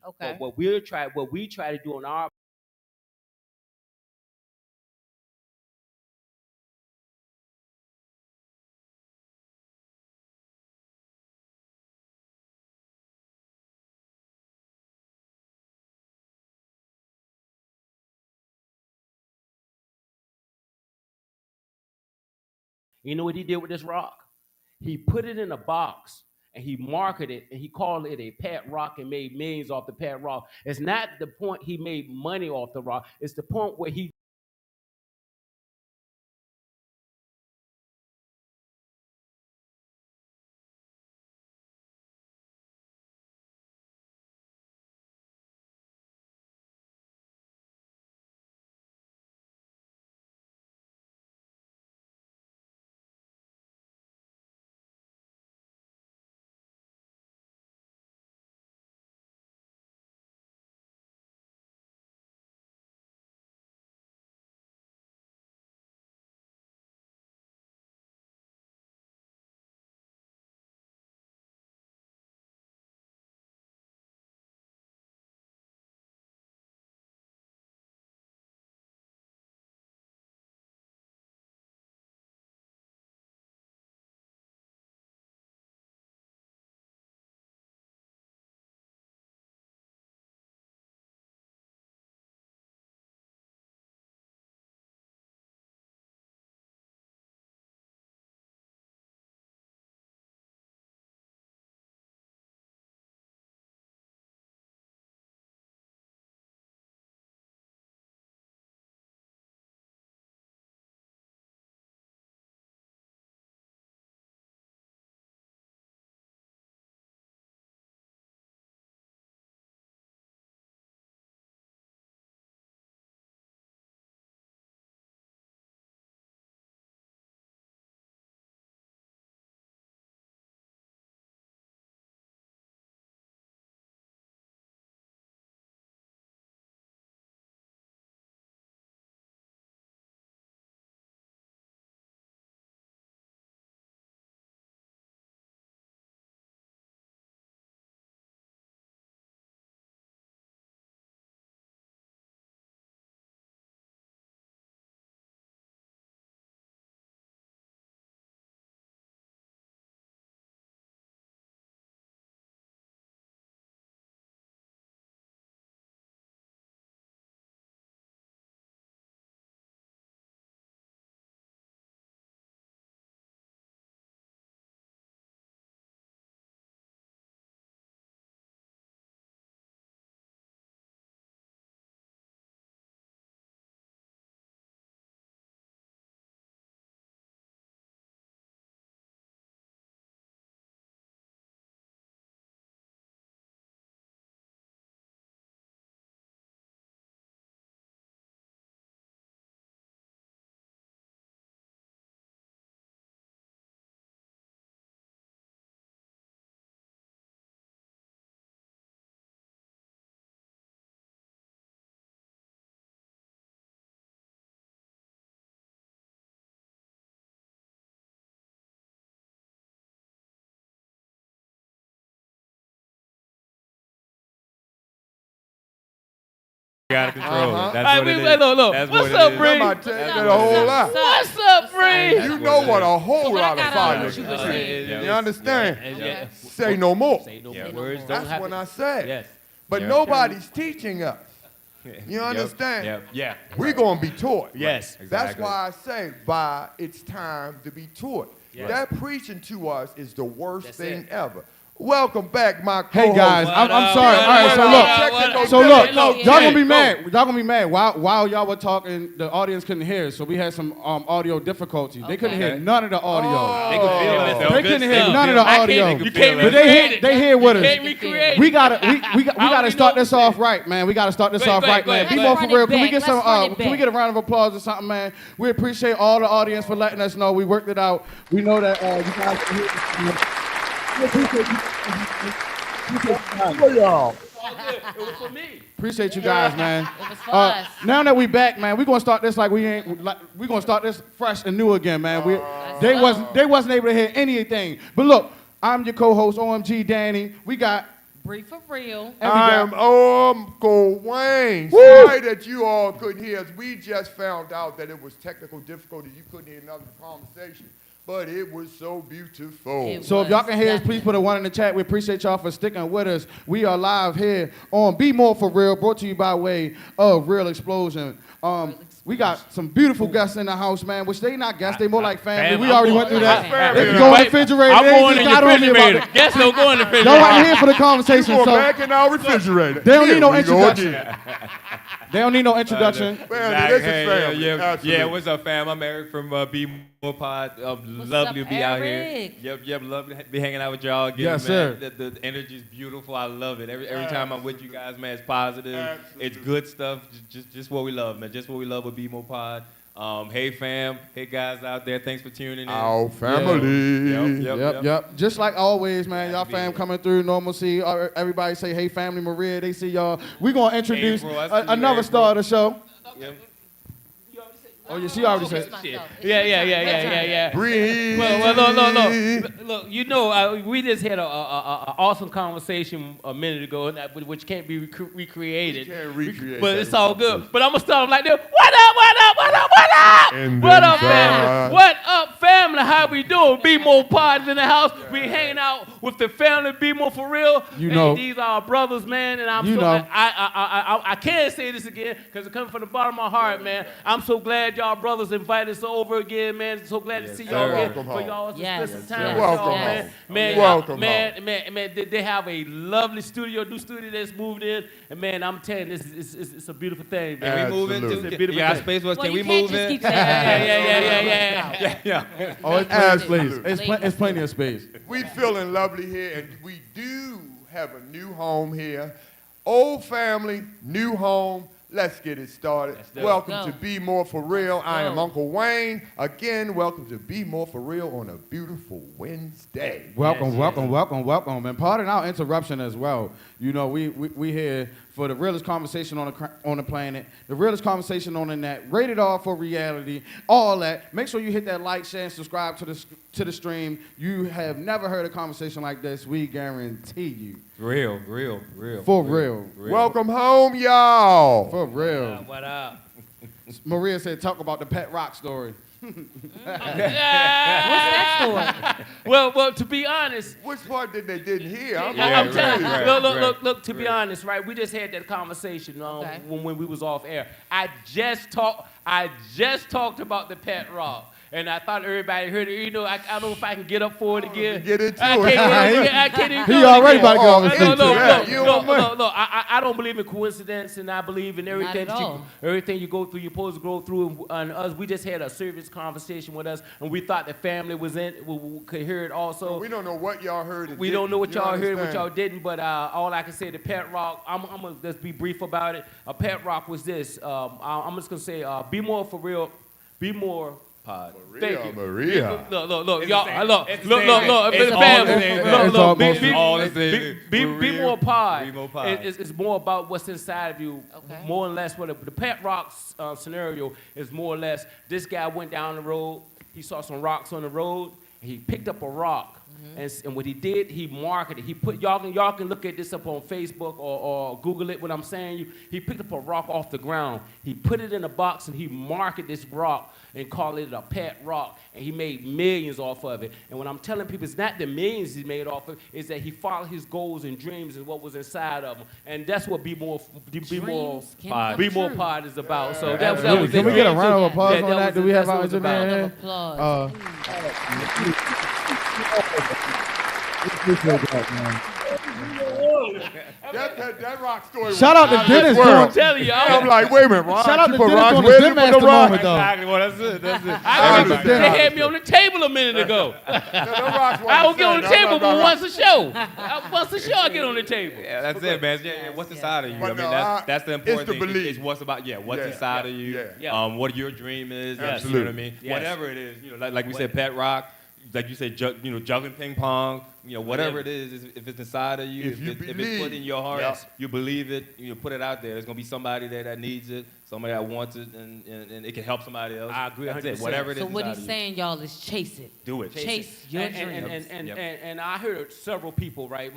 Okay. But what we try to do on our, you know what he did with this rock? He put it in a box and he marketed it and he called it a pet rock and made millions off the pet rock. It's not the point he made money off the rock. It's the point where he Out of control. Uh-huh. That's what it is. look. That's What's what up, it is. Bree? Somebody tell you a whole lot. What's up, Bree? You know what a whole But I lot of gotta fire what you were is. saying. You understand? Yeah. Say no more. Say no Yeah. more. Words don't That's have what to. I said. Yes. But Yeah. nobody's teaching us. You Yep. understand? Yep. Yeah. We're going to be taught. Yes. That's Exactly. why I say, by it's time to be taught. Yes. That preaching to us is the worst That's thing it. ever. Welcome back, my co-host. Hey guys, I'm up? sorry. What All right, so up? look, What up? so look, Look, y'all gonna be Go. mad. Y'all gonna be mad. While y'all were talking, the audience couldn't hear, so we had some audio difficulties. They couldn't hear Okay. none of the audio. They can feel it. though. They Good couldn't hear stuff. none of the I can't- audio. they can You feel can't it. But they here with Can't us. recreate. We gotta start this off right, man. We gotta start this Go ahead, off go right, ahead, man. go Be ahead. more for real. Can we Let's get some? run it Can we back. get a round of applause or something, man? We appreciate all the audience for letting us know we worked it out. We know that you guys can hear us. We appreciate you. It was for me. Appreciate you guys, man. It was for us. Now that we back, man, we gonna start this like we gonna start this fresh and new again, man. They wasn't able to hear anything. But look, I'm your co-host OMG Danny. We got Bree for real. I am Uncle Wayne. Woo! Sorry that you all couldn't hear us. We just found out that it was technical difficulties. You couldn't hear none of the conversation. But it was so beautiful. So if y'all can hear us, please put a 1 in the chat. We appreciate y'all for sticking with us. We are live here on Be More for Real, brought to you by way of Real Explosion. We got some beautiful guests in the house, man, which they not guests, they more like family. We already went through that. They can go in the refrigerator. I'm They going just in got the on me about refrigerator. that. Guess don't go in the refrigerator. Y'all right here for the conversation. You go So back in our refrigerator. they don't need no Here we go introduction. again. They don't need no introduction. Family, this is family. Yeah, Absolutely. what's up, fam? I'm Eric from Bmorepod. Lovely to be out here. Yep, lovely to be hanging out with y'all again, Yes, man. sir. The energy is beautiful. I love it. Every time I'm with you guys, man, it's positive. Absolutely. It's good stuff. Just what we love, man. Just what we love with Bmorepod. Hey, fam. Hey, guys out there. Thanks for tuning in. Our family. Yep. Just like always, man. Y'all fam coming through normalcy. Everybody say, hey, family, Maria. They see y'all. We're going to introduce April, I see you, another star of the show. Yep. Oh, yeah, she already said. Yeah. Breathe. Well, look. You know, we just had a awesome conversation a minute ago, which can't be recreated. We can't recreate but that it's all good. conversation. But I'm gonna start them like this. What up? And What then up, God. family? What up, family? How we doing? Be More Pods in the house. We hanging out with the family. Be More for Real. You know. And these are our brothers, man. And I'm You so know. I can't say this again because it comes from the bottom of my heart, man. I'm so glad y'all brothers invited us over again, man. So glad to see y'all sir. again. Welcome For home. y'all to Yes, spend some yes. time with Welcome y'all, home. man. Man, Welcome man, they have a lovely studio, new studio that's moved in, and man, I'm telling you, it's a beautiful thing, man. Can we move into? It's a beautiful Yeah, thing. space was. Well, Can you we can't move just in? keep saying Yeah. Oh, it's Absolutely. it's plenty of space. We feeling lovely here, and we do have a new home here. Old family, new home. Let's get it started. do it. Welcome Go. to Be More for Real. I am go. Uncle Wayne. Again, welcome to Be More for Real on a beautiful Wednesday. Welcome. Yes. And pardon our interruption as well. You know, we here for the realest conversation on the planet, the realest conversation on the net, rated R for reality, all that. Make sure you hit that like, share, and subscribe to the stream. You have never heard a conversation like this. We guarantee you. Real. For real. Welcome home, y'all. For real. What up? Maria said, talk about the pet rock story. that story? Well, to be honest, Which part they didn't hear? I'm I'm telling you. right, Look. To be honest, right? We just had that conversation Okay. when we was off air. I just talked about the pet rock. And I thought everybody heard it. You know, I don't know if I can get up for it again. Get into I it. can't even He do it already again. about to go off the stage. Look. I don't believe in coincidence, and I believe in everything. Not at all. Everything you go through, you're supposed to go through. And us, we just had a serious conversation with us, and we thought the family was in, we could hear it also. We don't know what y'all heard. and We don't know what didn't. You y'all heard, what understand? y'all didn't, but all I can say, the pet rock, I'm going to just be brief about it. A pet rock was this. I'm just going to say, Be More for Real, Be More Pod. Thank you. Maria. Look, It's y'all, the same. look, It's the look, same look, thing. look, It's the all family. the same thing. Look, It's all look, most- be all the same. Be More Pod. Be More Pod. It's more about what's inside of you, Okay. more or less. What the pet rocks scenario is more or less. This guy went down the road. He saw some rocks on the road. And he picked up a rock. And what he did, he marketed. He put y'all can look at this up on Facebook or Google it. What I'm saying, he picked up a rock off the ground. He put it in a box and he marketed this rock and called it a pet rock. And he made millions off of it. And what I'm telling people, it's not the millions he made off of, is that he followed his goals and dreams and what was inside of him. And that's what Be More Dreams can come Pod true. is about. So that Absolutely. was Can we it. get a round of applause Yeah, on that that? was Do it. we have That's what our it's about. engineer Round here? of applause. That rock story. Shout out to Dennis I'm doing. telling you, I'm like, wait a minute, Ron. Shout out to you put Dennis rocks. doing Where's the you Zen put the Master rock? moment though. Exactly. Well, that's it. I was they Dennis. had me on the table a minute ago. I don't get on the table but once a show. Once a show, I get on the table. Yeah, that's it, man. Yeah, what's inside of you? But I mean, no, that's the it's important the thing. belief. It's what's about, what's Yeah, inside of you. yeah. What your dream is. Yes. You know what I mean? Yes. Whatever it is, like we said, pet rock. Like you said, juggling ping pong. Whatever it is, if it's inside of you, If you if it's believe. put in your heart, Yes. you believe it. You put it out there. There's gonna be somebody there that needs it, somebody that wants it, and it can help somebody else. I agree That's it. 100%. Whatever it is. So what inside he's of you. saying, y'all, is chase it. Do it. Chase your dreams. And I heard several people, right?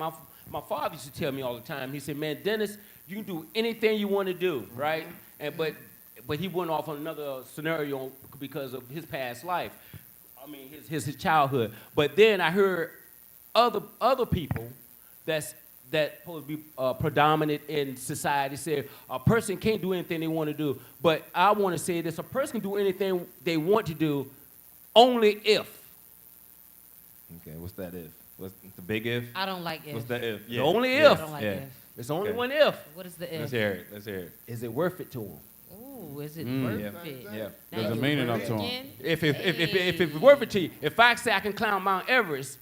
my father used to tell me all the time. He said, "Man, Dennis, you can do anything you want to do, right?" And but he went off on another scenario because of his past life. I mean, his childhood. But then I heard other people that supposed to be predominant in society say a person can't do anything they want to do. But I want to say this: a person can do anything they want to do, only if. Okay, what's that if? What's the big if? I don't like if. What's that if? The only I if. don't like Yeah. if. It's only Okay. one if. What is the Let's if? hear it. Let's hear it. Is it worth it to him? Ooh, is it Mm. worth Yeah. it? Yeah. Now There's a you meaning worth up to 'em. again? If it's worth it to you, if I say I can climb Mount Everest,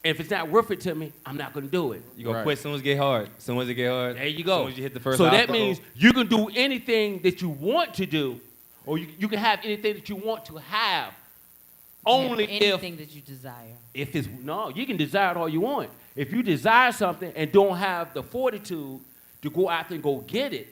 and if it's not worth it to me, I'm not gonna do it. You gonna Right. quit as soon as it get hard. As soon as it get hard. There you As go. soon as you hit the first So that obstacle. means you can do anything that you want to do, or you can have anything that you want to have. Only anything that you desire. if it's no, you can desire it all you want. If you desire something and don't have the fortitude to go out there and go get it,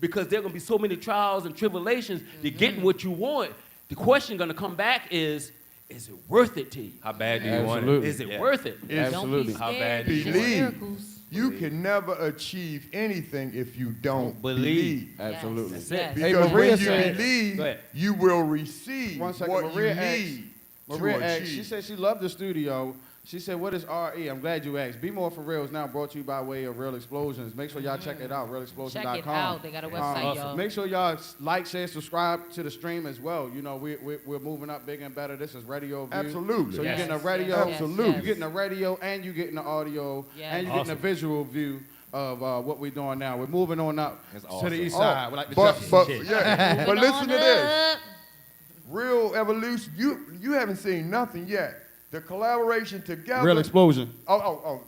because there are gonna be so many trials and tribulations to getting what you want. The question gonna come back is it worth it to you? How bad do you want it? Absolutely. Is it Yeah. worth it? Absolutely. Don't How be bad scared. do you It's want it? miracles. You can never achieve anything if you don't Believe. believe. Absolutely. Yes. That's it. Yes. Hey, Because Maria when you said- believe, Go ahead. you will receive One second, what Maria you asked- need Maria to asked, achieve. she said she loved the studio. She said, what is RE? I'm glad you asked. BMore4Real is now brought to you by way of Real Explosions. Make sure y'all check it out, realexplosions.com. Check it out. They got a website, y'all. Make sure y'all like, share, subscribe to the stream as well. You know, we're moving up bigger and better. This is Radio View. Absolutely. So you're Yes. getting a radio. Yes, yes, Absolutely. yes. You're getting a radio and you're getting the audio Yes. and you're getting a Awesome. visual view of what we're doing now. We're moving on up That's to awesome. the east Oh, side. We're like the but Jeffersons. yeah, but Moving listen on to this. up. Real evolution. You haven't seen nothing yet. The collaboration together. Real Explosion. Oh.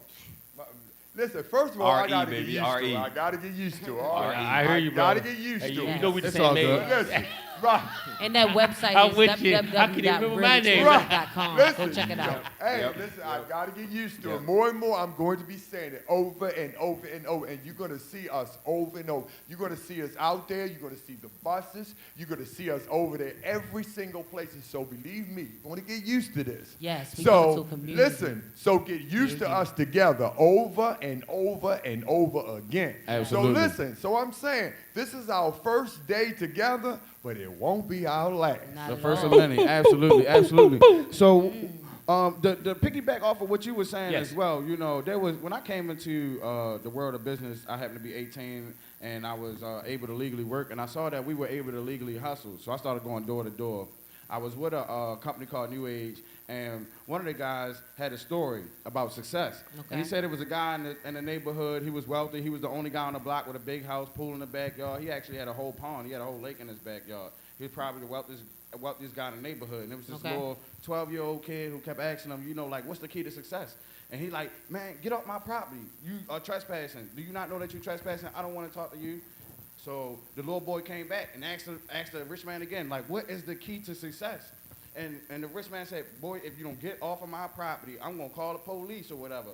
Listen, first of all, I RE, gotta get baby, used to RE. it. I gotta get used to it. All right. I hear you, Gotta brother. get used Hey, to you it. know we the It's same all age. good. Listen, right. And that website I'm is with you. I can't even remember my name. www.realexplosions.com. Go Listen. check it out. Hey, Yep. listen, I gotta get used to Yep. it. More and more, I'm going to be saying it over and over and over, and you're gonna see us over and over. You're gonna see us out there. You're gonna see the buses. You're gonna see us over there, every single place. And so, believe me, you're gonna get used to this. Yes, we go to So a community. listen. So get used to us together, over and over and over again. Absolutely. So listen. So I'm saying this is our first day together, but it won't be our last. Not The at first all. of many, absolutely, absolutely. So, the piggyback off of what you were saying Yes. as well, you know, there was when I came into the world of business, I happened to be 18 and I was able to legally work, and I saw that we were able to legally hustle. So I started going door to door. I was with a company called New Age, and one of the guys had a story about success. And he Okay. said it was a guy in the neighborhood. He was wealthy. He was the only guy on the block with a big house, pool in the backyard. He actually had a whole pond. He had a whole lake in his backyard. He was probably the wealthiest guy in the neighborhood. And it was this Okay. little 12-year-old kid who kept asking him, you know, like, what's the key to success? And he like, man, get off my property. You are trespassing. Do you not know that you're trespassing? I don't want to talk to you. So the little boy came back and asked the rich man again, like, what is the key to success? And the rich man said, boy, if you don't get off of my property, I'm going to call the police or whatever.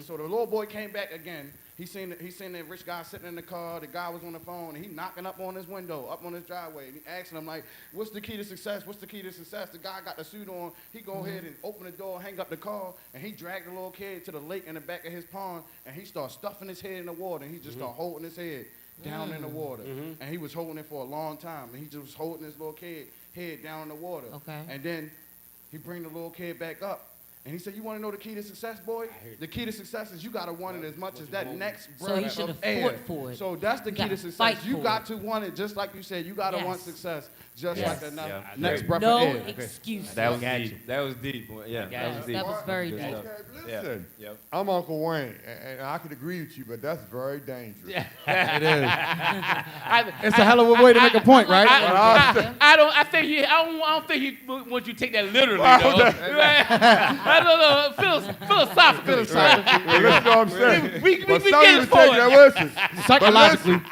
So the little boy came back again. He seen the rich guy sitting in the car. The guy was on the phone. And he knocking up on his window, up on his driveway. And he asking him, like, what's the key to success? What's the key to success? The guy got the suit on. He go ahead and open the door, hang up the car, and he dragged the little kid to the lake in the back of his pond. And he started stuffing his head in the water. And he just started holding his head down in the water. And he was holding it for a long time. And he just was holding his little kid head down in the water. Okay. And then he bring the little kid back up. And he said, you want to know the key to success, boy? The key to success is you got to want it as much as that next So breath he should of have air. fought for it. So that's the You key to gotta success. fight You for got it. to want it, just like you said. You got to Yes. want success just Yes. like the Yeah. next Great. breath No of air. excuses. That was Got deep. you. That was deep. Yeah, Got that you. was deep. That was very Good deep. stuff. Okay, Yeah. listen. Yep. I'm Uncle Wayne, and I could agree with you, but that's very dangerous. It is. I, It's a hell of a way to make a point, right? I don't think he wants you to take that literally, though. I don't know, philosophically. Well, listen to what I'm saying. We But get some it people for take it. that listen. Psychologically.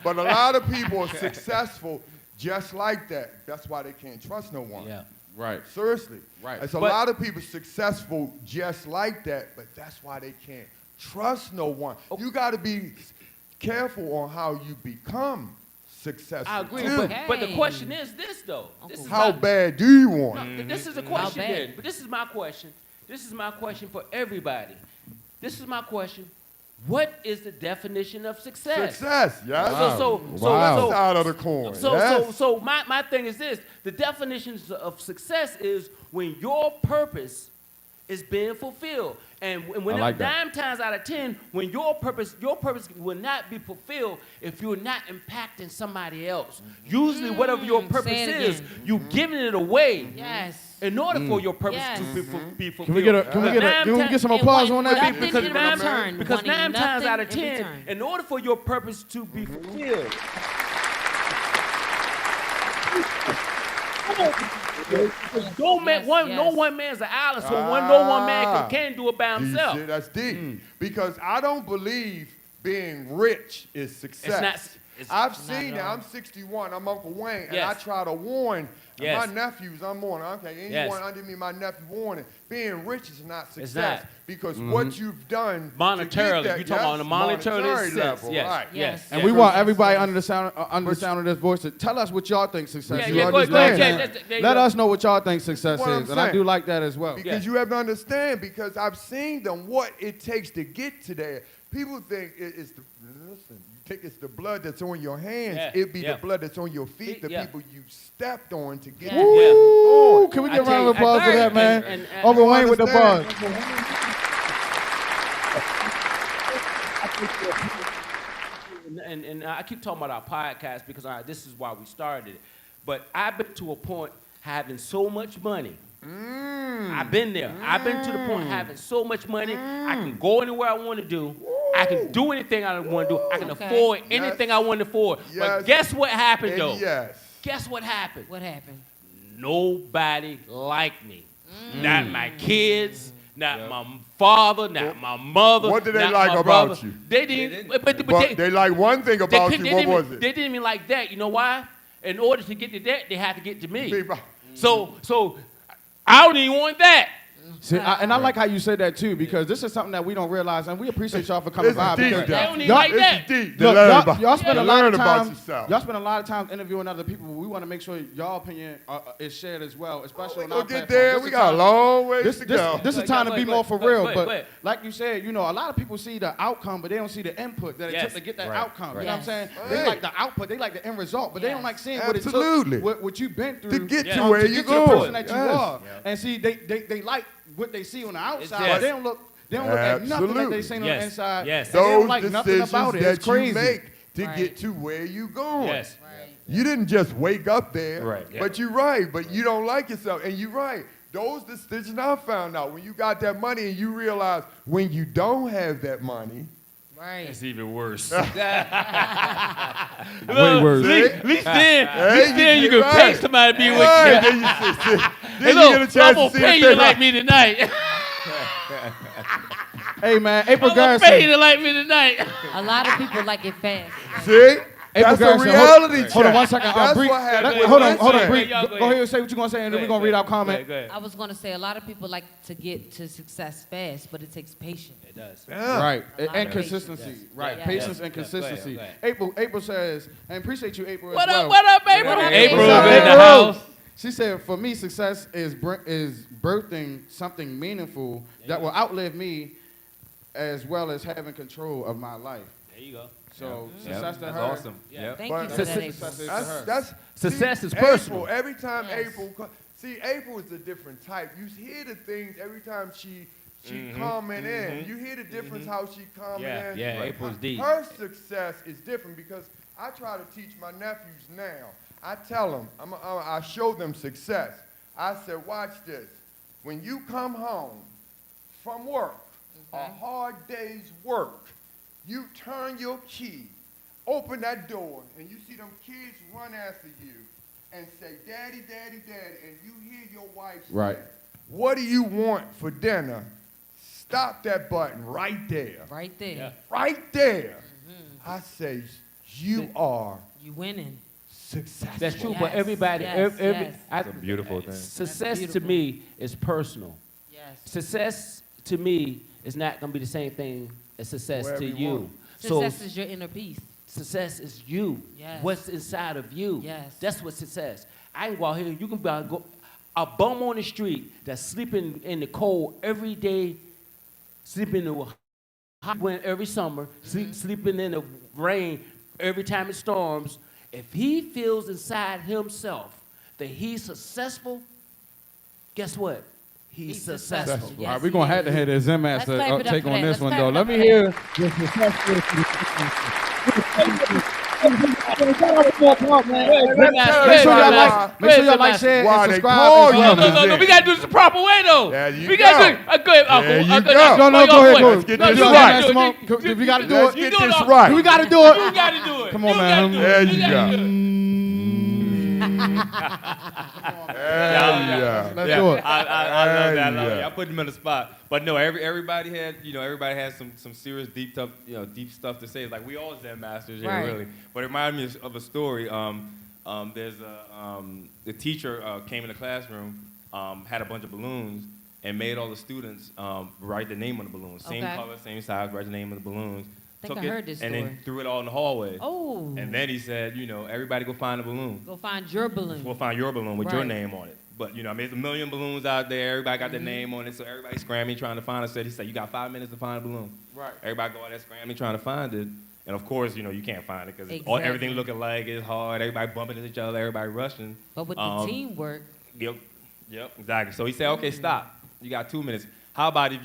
But a lot of people are successful just like that. That's why they can't trust no one. Yeah. Right. Seriously. Right. It's a But- lot of people successful just like that, but that's why they can't trust no one. You got to be careful on how you become successful. I agree, too. but the question is this, though. This is How my- bad do you want it? This is a question bad? then. But this is my question. This is my question for everybody. This is my question. What is the definition of success? Success, yes. Wow. Side of the coin. So my thing is this. The definitions of success is when your purpose is being fulfilled. And when I like that. 9 times out of 10, when your purpose will not be fulfilled if you're not impacting somebody else. Usually whatever your purpose say it is, again. you're giving it away. Yes. In order for your purpose Yes. to be fulfilled. Can we get some And applause want on that? nothing Because, in return, because wanting 9 times nothing out of in 10, return. in order for your purpose to be fulfilled, no one man's an island, so no one man can do it by himself. See, that's deep. Because I don't believe being rich is success. I've seen it. I'm 61. I'm Uncle Wayne, and I try to warn my nephews. I'm warning. Okay, anyone under me, my nephew, warning. Being rich is not success. Because what you've done Monetarily, you talking about on a monetary level, yes. right? Yes. And we want everybody under the sound of this voice to tell us what y'all think success is. Yeah, go ahead. Let us know what y'all think success What I'm is, and I saying. do like that as well. Because you have to understand, because I've seen them, what it takes to get to there. People think it's the, listen, you think it's the blood that's on your hands. It be the blood that's on your feet, the people you stepped on to get Ooh, can we get a round of applause for that, man? Uncle Wayne with the buzz. And I keep talking about our podcast because this is why we started it. But I've been to a point having so much money. I've been there. I've been to the point having so much money. I can go anywhere I want to do. I can do anything I want to do. I can afford anything I want to afford. But guess what happened, though? Guess what happened? What happened? Nobody liked me. Not my kids. Not my father, not my mother. What did they not like my about brother. you? They didn't. But they like one thing about you. What was it? They didn't even like that. You know why? In order to get to that, they had to get to me. So I don't even want that. See, and I like how you said that too, because this is something that we don't realize, and we appreciate y'all for coming by. Deep, Because They don't even like that. deep. look, y'all spend a lot of time. Yourself. Y'all spend a lot of time interviewing other people. But we want to make sure y'all opinion is shared as well, especially on our We'll get platform. there. This We is got a time- long ways to go. This is Go time ahead, to be go more ahead, for go real. ahead, go But ahead. like you said, a lot of people see the outcome, but they don't see the input that it took to get that outcome. You know what I'm saying? Right. They like the output, they like the end result, but they don't like seeing what it Absolutely. took, what you've been through To get to to where get you to the going. person that you are. And see, they like what they see on the outside, but they don't look at nothing that they see on the inside. Yes. And they don't Those like nothing decisions about it. It's that you crazy. make to get to where you going. Yes. You didn't just wake up there. Right, yeah. But you're right. But you don't like yourself. And you're right. Those decisions I found out when you got that money and you realize when you don't have that money. Right. It's even worse. Way worse. At least then you can right. pay somebody to be with you. Right. Then you, see, then Look, you get a chance I'm to gonna see pay if you they to like me tonight. Hey man, April I'm gonna pay you Garrison. to like me tonight. A lot of people like it fast. See? April That's a Garrison, reality check. Hold on one second. That's Bree, what happened. hold on, Listen. Bree. Y'all Go go ahead and say what you're gonna say, and then we're gonna read our comment. Go ahead. I was going to say a lot of people like to get to success fast, but it takes patience. It does. Yeah. Right, A lot and of consistency. patience. Right, Yeah. patience Yeah. and Go consistency. ahead, go April says, and appreciate you, April. What as up? well. What up, April? What up, April April? in the house. She said, for me, success is birthing something meaningful that will outlive me, as well as having control of my life. There you go. So Yep. success to That's her. awesome. Yeah. Yep. Thank you But for that, success April. is to her. That's Success see, is personal. Every time Yes. see, April is a different type. You hear the things every time she comment in. You hear the difference how she comment in. Yeah, April's deep. Her success is different because I try to teach my nephews now. I tell them, I show them success. I said, watch this. When you come home from work, a hard day's work, you turn your key, open that door, and you see them kids run after you and say, Daddy, Daddy, Daddy, and you hear your wife say, Right. what do you want for dinner? Stop that button right there. Right there. Yeah. Right there. I say, you are You winning. successful. That's true, Yes, but everybody, yes, yes. It's a beautiful thing. Success to beautiful. me is personal. Yes. Success to me is not going to be the same thing as success Wherever to you you. want. Success is your inner peace. Success is you. Yes. What's inside of you. Yes. That's what success. I can go out here. You can go a bum on the street that's sleeping in the cold every day, sleeping in hot wind every summer, sleeping in the rain every time it storms, if he feels inside himself that he's successful, guess what? He's successful. Yes, All right, we're going to have to have the Zen Master Let's clap it up take for on that. this Let's one, clap though. it Let up me for hear. Make sure y'all like, share, Why and they subscribe call as you well, the man. No, we gotta do this the proper way though. There you We gotta do it. Go ahead, Uncle. There you Uncle, go. No, your go ahead, way. go. Let's get No, this you right. gotta do Simone, it. if you gotta do Let's it, get do it this all. right. we got to do it. You gotta do it. Come on, You gotta man. do it. There you gotta go. do it. Yeah. Let's do it. I love that. I love Yeah. it. I put him in the spot. But no, everybody had some serious deep stuff to say. It's like we all Zen masters here, Right. really. But it reminded me of a story. There's the teacher came in the classroom, had a bunch of balloons, and made all the students write the name on the balloons. Same Okay. color, same size, write the name of the balloons. I think Took I it, heard this and story. then threw it all in the hallway. Oh. And then he said, everybody go find a balloon. Go find your balloon. We'll find your balloon with your Right. name on it. But, I mean, there's a million balloons out there. Everybody got their name on it. So everybody's scrambling, trying to find it. He said, you got 5 minutes to find a balloon. Right. Everybody go out there scrambling, trying to find it. And, of course, you can't find it because Exactly. everything looking like it's hard. Everybody bumping into each other. Everybody rushing. But with the teamwork, Yep, exactly. So he said, okay, stop. You got 2 minutes. How about if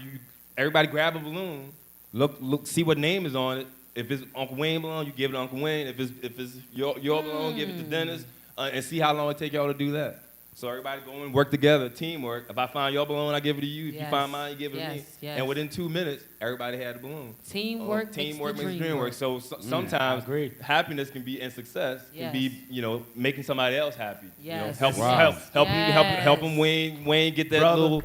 everybody grab a balloon, look, see what name is on it. If it's Uncle Wayne balloon, you give it to Uncle Wayne. If it's your balloon, give it to Dennis, and see how long it take y'all to do that. So everybody go and work together, teamwork. If I find your balloon, I give it to you. If you Yes. find mine, you give it to me. Yes, yes. And within 2 minutes, everybody had a balloon. teamwork, Teamwork makes the makes dream dream work. work. So sometimes agree. happiness can be and success Yes. can be making somebody else happy. Yes. Help Wow. help him Wayne get that Brother. little.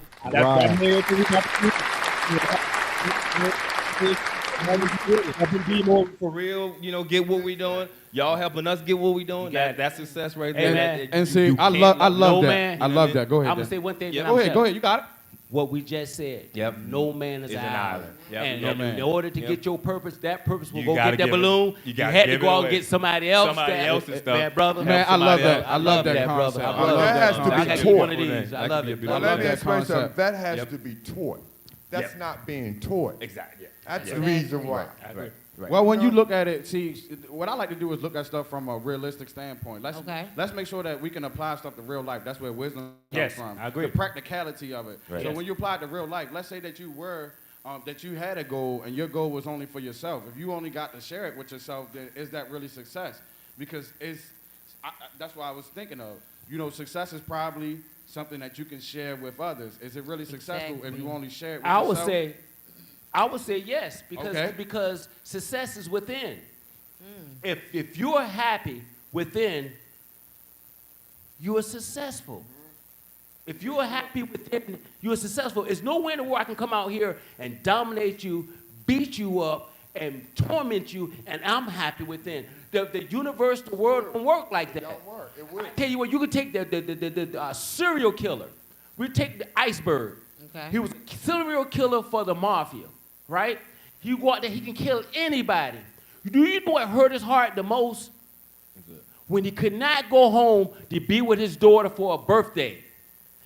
Helping BMore4Real, get what we doing. Y'all helping us get what we doing. That's success right Hey, there. man. And see, You I can't love no that. man. I love that. Go ahead. I'm gonna Dan. say one thing. Yeah. then Go I'm ahead. shut. Go ahead. You got it. What we just said. Yep. No man is Is an an island. island. Yep. And No in man. order to Yep. get your purpose, that purpose will You go gotta get that give it- balloon. you gotta had to give go it out away. and get somebody else. Somebody else's stuff. Man, brother. Man, I love somebody that. else. I love that brother. concept. I I love love that that. has to I be gotta get taught. one of these. I That love could it. be a Now, I let love me that explain something. concept. That has Yep. to be taught. That's Yep. not being taught. Exactly. That's Yeah. the reason why. Right. Right. Well, when you look at it, see, what I like to do is look at stuff from a realistic standpoint. Okay. Let's make sure that we can apply stuff to real life. That's where wisdom Yes, comes from. I agree. The practicality of it. Right. So Yes. when you apply it to real life, let's say that that you had a goal and your goal was only for yourself. If you only got to share it with yourself, then is that really success? Because that's what I was thinking of. Success is probably something that you can share with others. Is it really successful if Exactly. you only share it with I would yourself? say yes Okay. because success is within. If you're happy within, you are successful. If you are happy within, you are successful. It's nowhere in the world I can come out here and dominate you, beat you up, and torment you, and I'm happy within. The universe, the world don't work like that. Don't work. It will. I tell you what, you can take the serial killer. We take the iceberg. Okay. He was a serial killer for the mafia, right? He go out there, he can kill anybody. Do you know what hurt his heart the most? When he could not go home to be with his daughter for a birthday.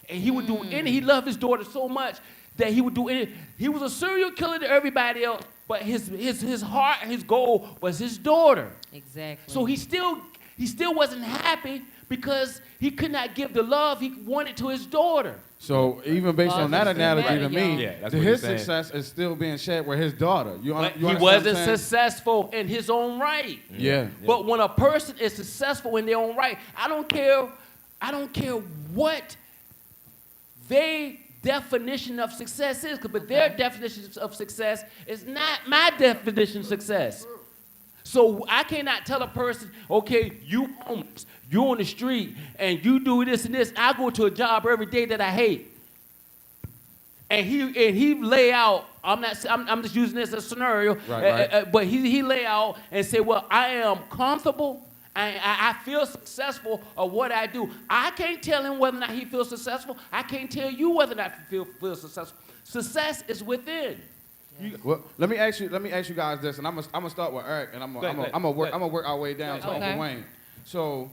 And he would do any, he loved his daughter so much that he would do any. He was a serial killer to everybody else, but his heart, his goal was his daughter. Exactly. So he still wasn't happy because he could not give the love he wanted to his daughter. So even based Love on that is analogy better, to me, y'all. Yeah, that's to what his he's saying. success is still being shared with his daughter. You But understand he what I'm wasn't saying? successful in his own right. Yeah. But when a person is successful in their own right, I don't care what their definition of success is, but their definition of success is not my definition of success. So I cannot tell a person, okay, you homeless, you on the street, and you do this and this. I go to a job every day that I hate. And he lay out. I'm just using this as a scenario. Right. But he lay out and say, well, I am comfortable. I feel successful of what I do. I can't tell him whether or not he feels successful. I can't tell you whether or not he feels successful. Success is within. Well, let me ask you guys this, and I'm gonna start with Eric, and I'm Go ahead, gonna work our way down to Okay. Uncle Wayne. So,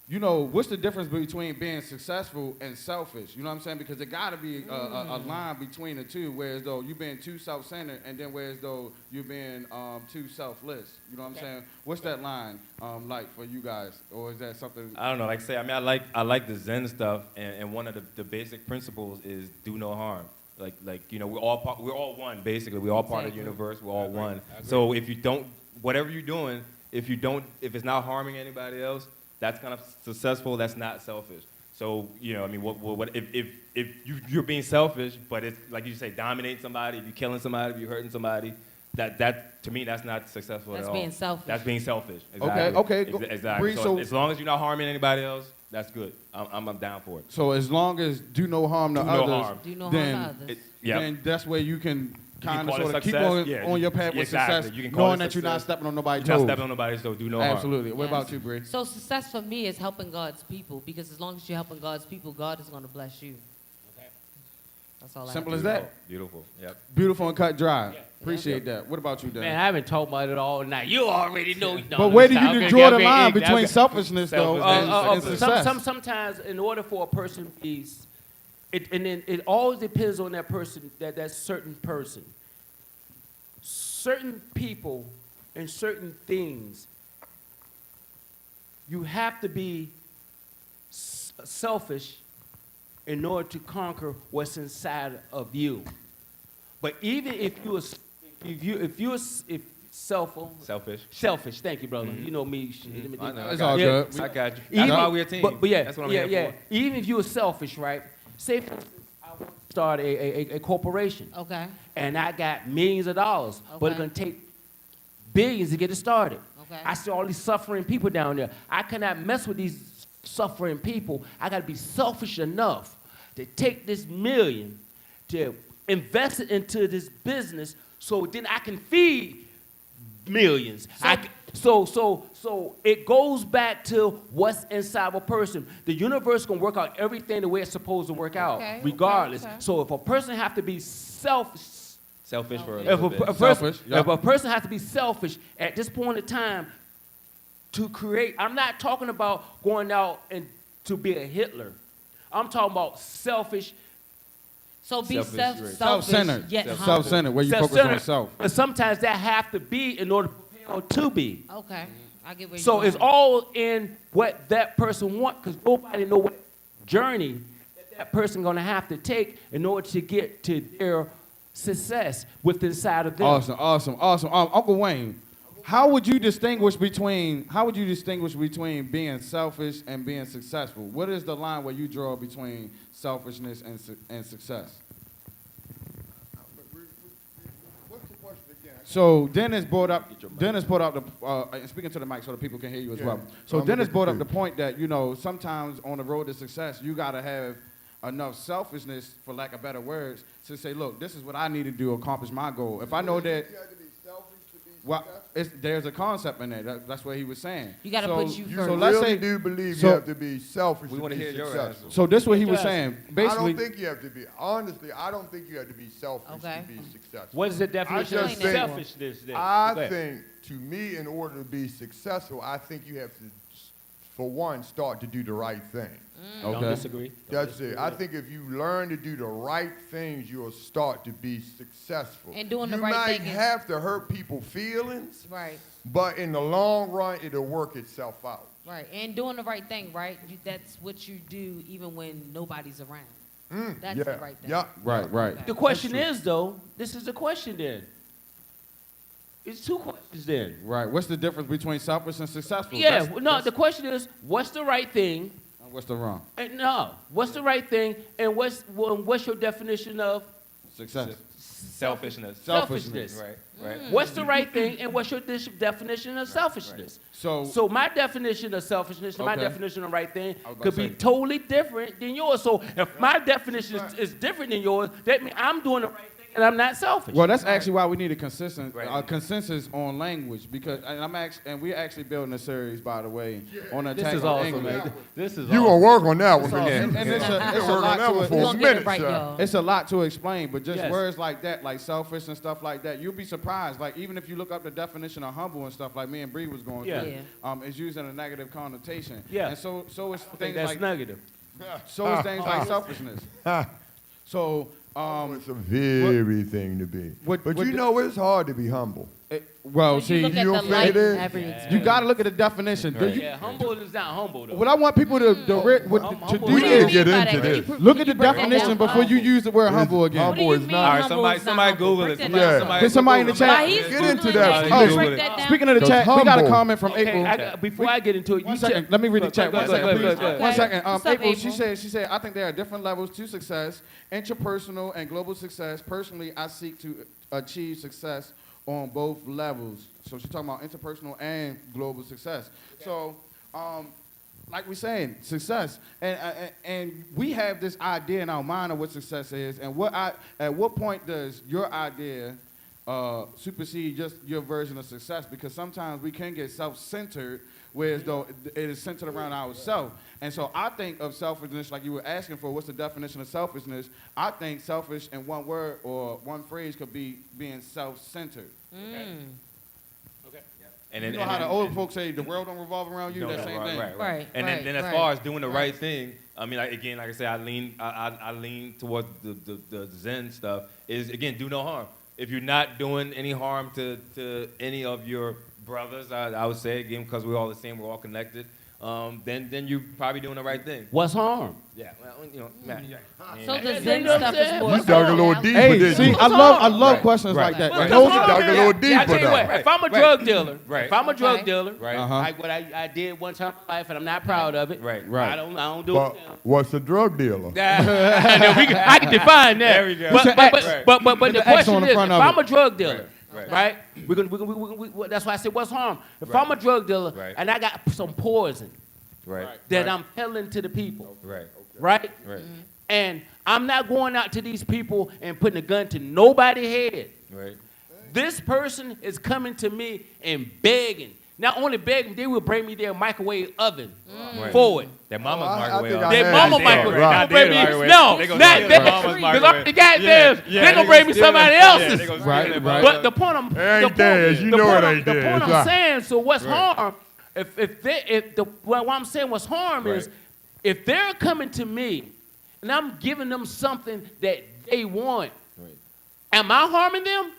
you know, what's the difference between being successful and selfish? You know what I'm saying? Because there got to be a line between the two, whereas though you being too self-centered, and then whereas though you being too selfless. You know what I'm saying? What's that line like for you guys, or is that something? I don't know. Like I say, I mean, I like the Zen stuff, and one of the basic principles is do no harm. Like you know, we're all one basically. We're all part of the universe. We're all one. So if you don't, whatever you're doing, if it's not harming anybody else, that's kind of successful. That's not selfish. So you know, I mean, what if you're being selfish, but it's like you say, dominating somebody, if you're killing somebody, if you're hurting somebody, that to me, that's not successful at all. That's being selfish. That's being selfish. Exactly. Okay. Exactly. Bree, So as long as you're not harming anybody else, that's good. I'm down for it. So as long as do no harm to Do no others, harm. Do no then, harm to others. then that's where you can kind of call it sort of keep success. on your path with Exactly. success, You can call knowing it that you're not success. stepping on nobody's You're toes. not stepping on nobody, so do no harm. Absolutely. What Yes. about you, Bree? So success for me is helping God's people, because as long as you're helping God's people, God is going to bless you. Okay. That's all I Simple have as to that. Beautiful. Yep. Beautiful and cut dry. Yeah. Appreciate that. What about you, Dan? Man, I haven't talked about it all night. You already know. But where do you draw the line between selfishness, though, and Selfishness. success? Sometimes, in order for a person to be, and then it always depends on that person, that certain person. Certain people and certain things, you have to be selfish in order to conquer what's inside of you. But even if selfish, thank you, brother. You know me. I know. It's I all got you. good. I got you. Even- That's why we're a team. But yeah, That's what I'm yeah, here yeah. for. Even if you were selfish, right? Say, for instance, I want to start a corporation, Okay. and I got millions of dollars, but it's Okay. going to take billions to get it started. Okay. I see all these suffering people down there. I cannot mess with these suffering people. I got to be selfish enough to take this million, to invest it into this business, so then I can feed millions. So it goes back to what's inside of a person. The universe can work out everything the way it's supposed to work out, Okay, regardless. okay. So if a person have to be selfish For a if little a, bit. a person, Selfish, yeah. if a person has to be selfish at this point in time to create, I'm not talking about going out and to be a Hitler. I'm talking about selfish, So be Selfish, right. Self-centered. yet humble. Self-centered, where you focus on self-centered. yourself. And sometimes that have to be in order to be. Okay. I get where So you're it's going. all in what that person wants, because nobody know what journey that person gonna have to take in order to get to their success within inside of them. Awesome. Uncle Wayne, how would you distinguish between being selfish and being successful? What is the line where you draw between selfishness and success? What's the question again? So Dennis brought up the and speaking to the mic so the people can hear you as Yeah. well. So I'm a Dennis bit brought up the confused. point that, you know, sometimes on the road to success you gotta have enough selfishness, for lack of better words, to say, look, this is what I need to do to accomplish my goal. If I know that, You have to be selfish to be well, successful? there's a concept in there. That's what he was saying. You gotta So- put you You first. So let's really say- do believe so- you have to be selfish We to wanna be hear your successful. answer. So this is what he was Yes. saying. I Basically, don't think you have to be. Honestly, I don't think you have to be selfish Okay. to be successful. What is the definition of just think- selfishness then? Go I ahead. think, to me, in order to be successful, I think you have to, for one, start to do the right thing. Don't okay. disagree. That's it. I think if you learn to do the right things, you'll start to be successful. And doing the you right might thing is- have to hurt people's feelings, Right. but in the long run, it'll work itself out. Right. And doing the right thing, right? That's what you do even when nobody's around. That's yeah. the right thing. Yeah. right. The question is, though, this is the question then. It's two questions then. Right. What's the difference between selfish and successful? Yeah, That's- no, the question is, what's the right thing? What's the wrong? And no, what's the right thing? And what's your definition of Success. Selfishness. selfishness? Right. What's the right thing, and what's your definition of selfishness? So my definition of selfishness and my Okay. definition of right thing I was about could to be say. totally different than yours. So if my definition is different than yours, that means I'm doing the right thing and I'm not selfish. Well, that's actually why we need a consistent Right. consensus on language because and we're actually building a series, by the way, on attack this is on awesome, English. man. This is You awesome. gonna work on that one, It's because awesome. And it's a work lot on that to one it. for We're a gonna get minute, it right, sir. y'all. It's a lot to explain, but just Yes. words like that, like selfish and stuff like that, you'll be surprised. Like even if you look up the definition of humble and stuff, like me and Bree was going Yeah. through, it's used in a negative connotation. Yeah. And so it's I think things that's like negative. so it's things like selfishness. So It's a very thing to be. what- But what you the- know it's hard to be humble. well, You see, look you at don't the feel light it in is? every you experience. got to look at the definition. Do you- Yeah, humble is not humble though. What I want people to humble do We is- need to What do get you mean by into that? this. Can you look at the break that down definition for before us? you use the word It's humble again. What do you Humble is mean not- All right, humble somebody is not somebody humble? Google Break it. that Somebody, Yeah. somebody Can somebody in the Google it. chat- While he's Get into Googling that. can Oh, you break that down? Speaking of the Because chat, we got a humble- comment from Okay, April. before I get into it, you One second. check- Let me read the Go chat. ahead, One second, go ahead, please. go ahead. One Okay. second. What's up, April, April? she said, I think there are different levels to success, interpersonal and global success. Personally, I seek to achieve success on both levels. So she's talking about interpersonal and global success. So, like we're saying, success, and we have this idea in our mind of what success is, and at what point does your idea supersede just your version of success? Because sometimes we can get self-centered, whereas though it is centered around ourselves. And so I think of selfishness, like you were asking for, what's the definition of selfishness? I think selfish in one word or one phrase could be being self-centered. And You know how the old folks say the world don't revolve around you? That same thing. Right, And right, then as right, far as doing the right. right thing, I mean, like, again, like I said, I lean towards the Zen stuff. Is again, do no harm. If you're not doing any harm to any of your brothers, I would say again, because we're all the same, we're all connected. Then you're probably doing the right thing. What's harm? Yeah, well, you know, man, yeah. So the You Zen know what I'm stuff is saying? more. You dug a little so- deeper, Hey, didn't see, you? I love Right, questions right. like that. What's Right? the Those harm? dug a little I deeper tell you though. what, if I'm a Right. drug dealer, Right. if I'm a drug Okay. dealer, Right. like what I did one time in my life, and I'm not proud of it. Right. Right. I don't do But it. now. what's a drug dealer? I can define that. There we go. But Put the the X question on the is, if front of I'm it. a drug dealer, Right. right? That's why I said, what's harm? If Right. I'm a drug dealer Right. and I got some poison Right. that I'm peddling to the people, Right. right? Right. And I'm not going out to these people and putting a gun to nobody's head. Right. This person is coming to me and begging. Not only begging, they will bring me their microwave oven Right. forward. That mama's Oh, I microwave. think oven. I Their had mama that. microwave. Right. They gonna bring me, Microwave. no, They gonna not steal that. mama's Because microwave. the goddamn, they gonna bring me somebody else's. They gonna Right, steal it, right. But the point I'm, It ain't the theirs. point, You the know point it I'm- ain't the theirs. point I'm Right. saying. So what's Right. harm? What I'm saying what's harm is, Right. if they're coming to me and I'm giving them something that they want, Right. am I harming them?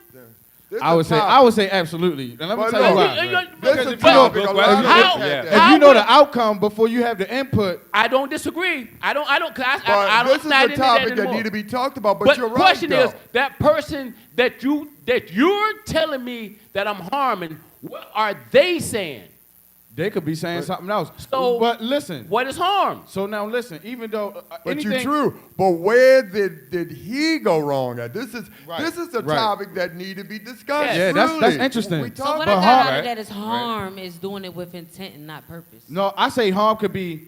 This I a would topic. say absolutely. And let me But tell you look, why. This Because is if a you topic. don't- A lot of how- us had yeah. that. If How you know would- the outcome before you have the input, I don't disagree. I don't. Cause I But don't. this is I'm not a into topic that anymore. need to be talked about. But But you're the right, question though. is, that person that you're telling me that I'm harming, what are they saying? they could be saying something else. So- but listen. What is harm? So now listen. Even though But anything, you're true. But where did he go wrong at? This is Right. a Right. topic that need to be discussed. Yeah, that's truly. interesting. We So talk what I But got harm- out Right. of that is harm is doing it with intent and not purpose. No, I say harm could be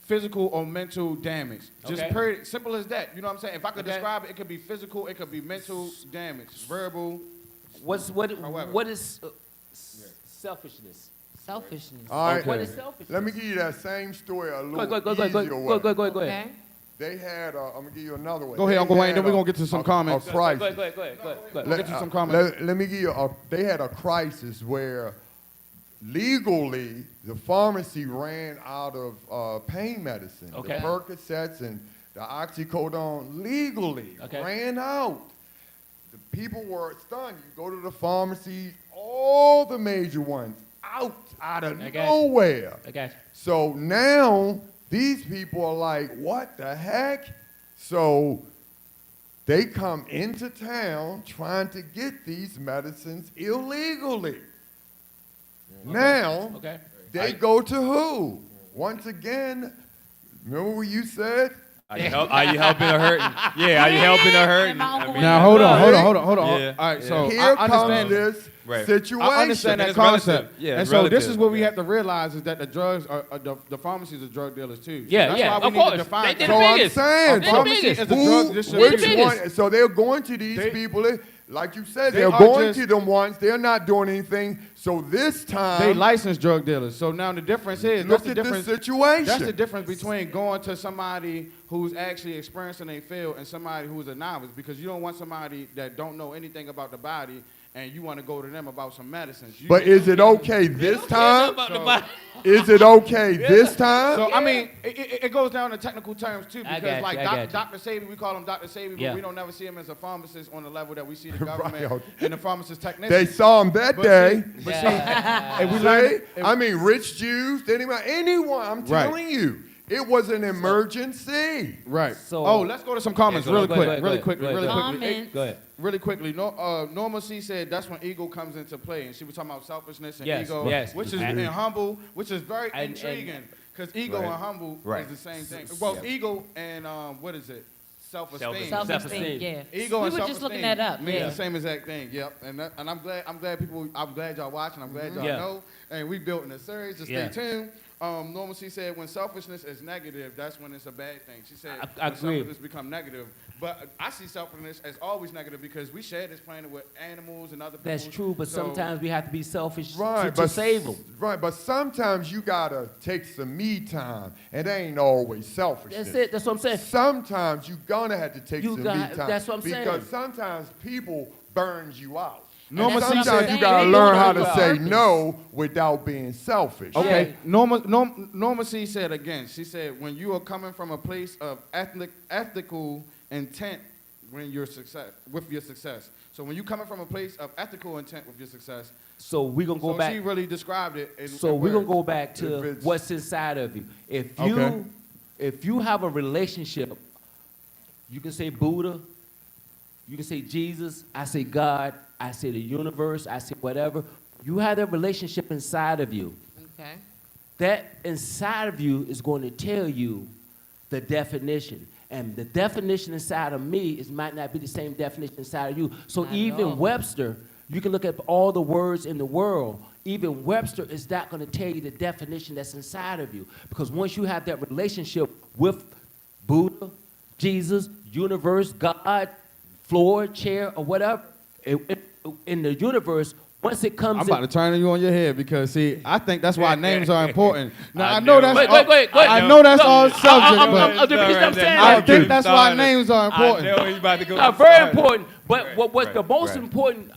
physical or mental damage. Just Okay. period. Simple as that. You know what I'm saying? If I could Okay. describe it, it could be physical, it could be mental damage, verbal. However. What is selfishness? Selfishness. All right. What is selfishness? Let me give you that same story a little Go easier way. ahead. Okay. They had, I'm going to give you another one. Go ahead, They Uncle Wayne, had then we're a- gonna get to some comments. A Go ahead. crisis. Go ahead. Let- get you some comments. Let me give you they had a crisis where legally the pharmacy ran out of pain medicine. Okay. The Percocets and the oxycodone legally Okay. ran out. The people were stunned. You go to the pharmacy, all the major ones out of I got you. nowhere. I got you. So now these people are like, what the heck? So they come into town trying to get these medicines illegally. Now Okay. they go to who? Once again, remember what you said? Are you helping or hurting? Yeah, are you helping or hurting? And my uncle went Now to hold on, the hold on, hood. hold on, hold on. Yeah. All right, so Here I understand comes this Right. situation. I understand that And it's relative. concept. Yeah, and it's so this relative. is what we Yeah. have to realize is that the drugs are the pharmacies are drug dealers too. So Yeah, that's yeah, why we of need course. to define They that. did So I'm biggest. saying, They the pharmacy biggest. is a who, drug distributor. which They the biggest. one? So they're going to these They- people. Like you said, They they're are going just- to them once. They're not doing anything. So this time, They licensed drug dealers. So now the difference is look that's the at this difference. situation. That's the difference between going to somebody who's actually experienced in a field and somebody who's a novice, because you don't want somebody that don't know anything about the body and you want to go to them about some medicines. But is it okay this time? About the So- body. Is it okay this time? So I mean, it goes down to technical terms too, I because got like you, I got you. Dr. Sabi, we call him Dr. Sabi, but Yeah. we don't never see him as a pharmacist on the level that we see the government Right. and the pharmacist technician. They saw him that But day. see, but see, if we See? learn, I mean, rich Jews, anyone. I'm Right. telling you, it was an emergency. right. So- Oh, let's go to some comments Yeah, really go quick, ahead, really go quickly, ahead, really go quickly. ahead. Comments. Go ahead. Really quickly, Norma C said that's when ego comes into play, and she was talking about selfishness and Yes, ego, yes. which is And- and humble, which is very And- intriguing, because ego Right. and humble Right. is the same thing. Well, Yeah. ego and what is it? Self-esteem. Self-esteem, yeah. Ego we and were self-esteem just looking that up. means Yeah. the same exact thing. Yep. And I'm glad y'all watching. I'm glad y'all Yeah. know. And we built in a series. Just stay Yeah. tuned. Norma C said when selfishness is negative, that's when it's a bad thing. She said I when agree. selfishness become negative. But I see selfishness as always negative because we share this planet with animals and other people. That's true, but So- sometimes we have to be selfish Right, to save them. Right, but sometimes you gotta take some me time. It ain't always selfishness. That's it. That's what I'm saying. Sometimes you gonna have to take You some gotta- me time. that's what I'm because saying. sometimes people burns you out. Norma And that's C what I'm Sometimes said, you saying. gotta They learn doing how it to on say purpose. no without being selfish. Okay, Yeah. Norma C said again, she said, when you are coming from a place of ethical intent when you're with your success. So when you're coming from a place of ethical intent with your success, So we're going to go so back. she really described it. So in we're gonna words. go back If to it's- what's inside of you. Okay. If you have a relationship, you can say Buddha, you can say Jesus, I say God, I say the universe, I say whatever. You have that relationship inside of you. Okay. That inside of you is going to tell you the definition. And the definition inside of me might not be the same definition inside of you. So Not at all. even Webster, you can look at all the words in the world. Even Webster is not going to tell you the definition that's inside of you. Because once you have that relationship with Buddha, Jesus, universe, God, floor, chair, or whatever, in the universe, once it comes I'm about to turn you on your head because, see, I think that's why names are important. Now, I I know know. that's Wait, all, go ahead. I know that's all subject, I'm but saying I that. think that's why names are I important. know he's about to go. Very important. But Right, what's the right, most right. important?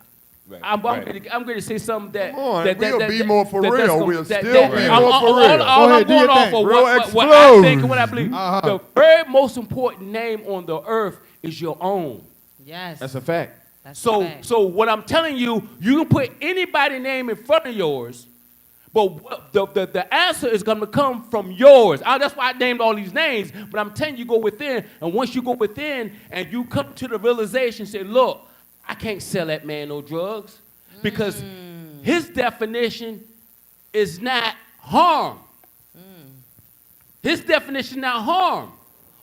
Right, I'm right. going to say something that. Come on, that, we'll that, be that, more for that- that's real. gonna- We'll that- still that- be I'm- more for all- real. all Go ahead, I'm do your going off thing. of Real what I explode. think and what I believe. Uh-huh. The very most important name on the earth is your own. Yes. That's a fact. That's a So, fact. so what I'm telling you, you can put anybody's name in front of yours, but the answer is going to come from yours. That's why I named all these names. But I'm telling you, go within, and once you go within and you come to the realization, say, look, I can't sell that man no drugs because his definition is not harm. His definition is not harm,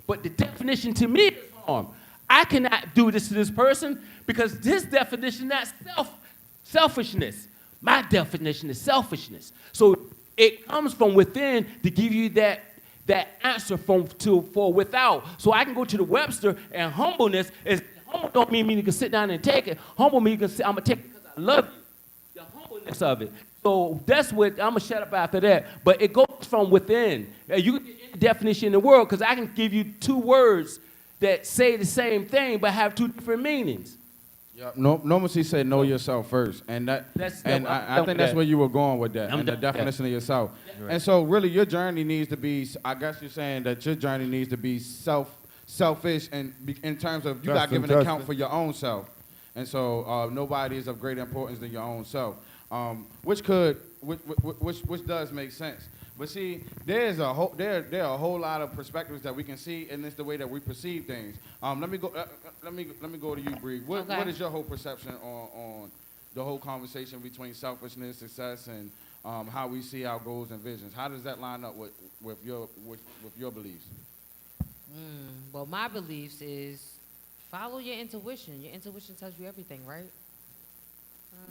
but the definition to me is harm. I cannot do this to this person because his definition is not selfishness. My definition is selfishness. So it comes from within to give you that answer for without. So I can go to the Webster, and humbleness is humble don't mean you can sit down and take it. Humble means you can say, I'm gonna take it because I love you. The humbleness of it. So that's what I'm gonna shut up after that. But it goes from within. You can get any definition in the world because I can give you two words that say the same thing but have two different meanings. Yep. Norma C said know yourself first, and I I'm done think with that's that. where you were going with that, I'm and the done with that. definition of yourself. Right. And so really your journey needs to be, I guess you're saying that your journey needs to be selfish and in terms of you got to give an account for your own self. And so nobody is of greater importance than your own self, which does make sense. But see, there are a whole lot of perspectives that we can see, and it's the way that we perceive things. Let me go to you, Bree. What Okay. is your whole perception on the whole conversation between selfishness, success, and how we see our goals and visions? How does that line up with your beliefs? Well, my beliefs is follow your intuition. Your intuition tells you everything, right?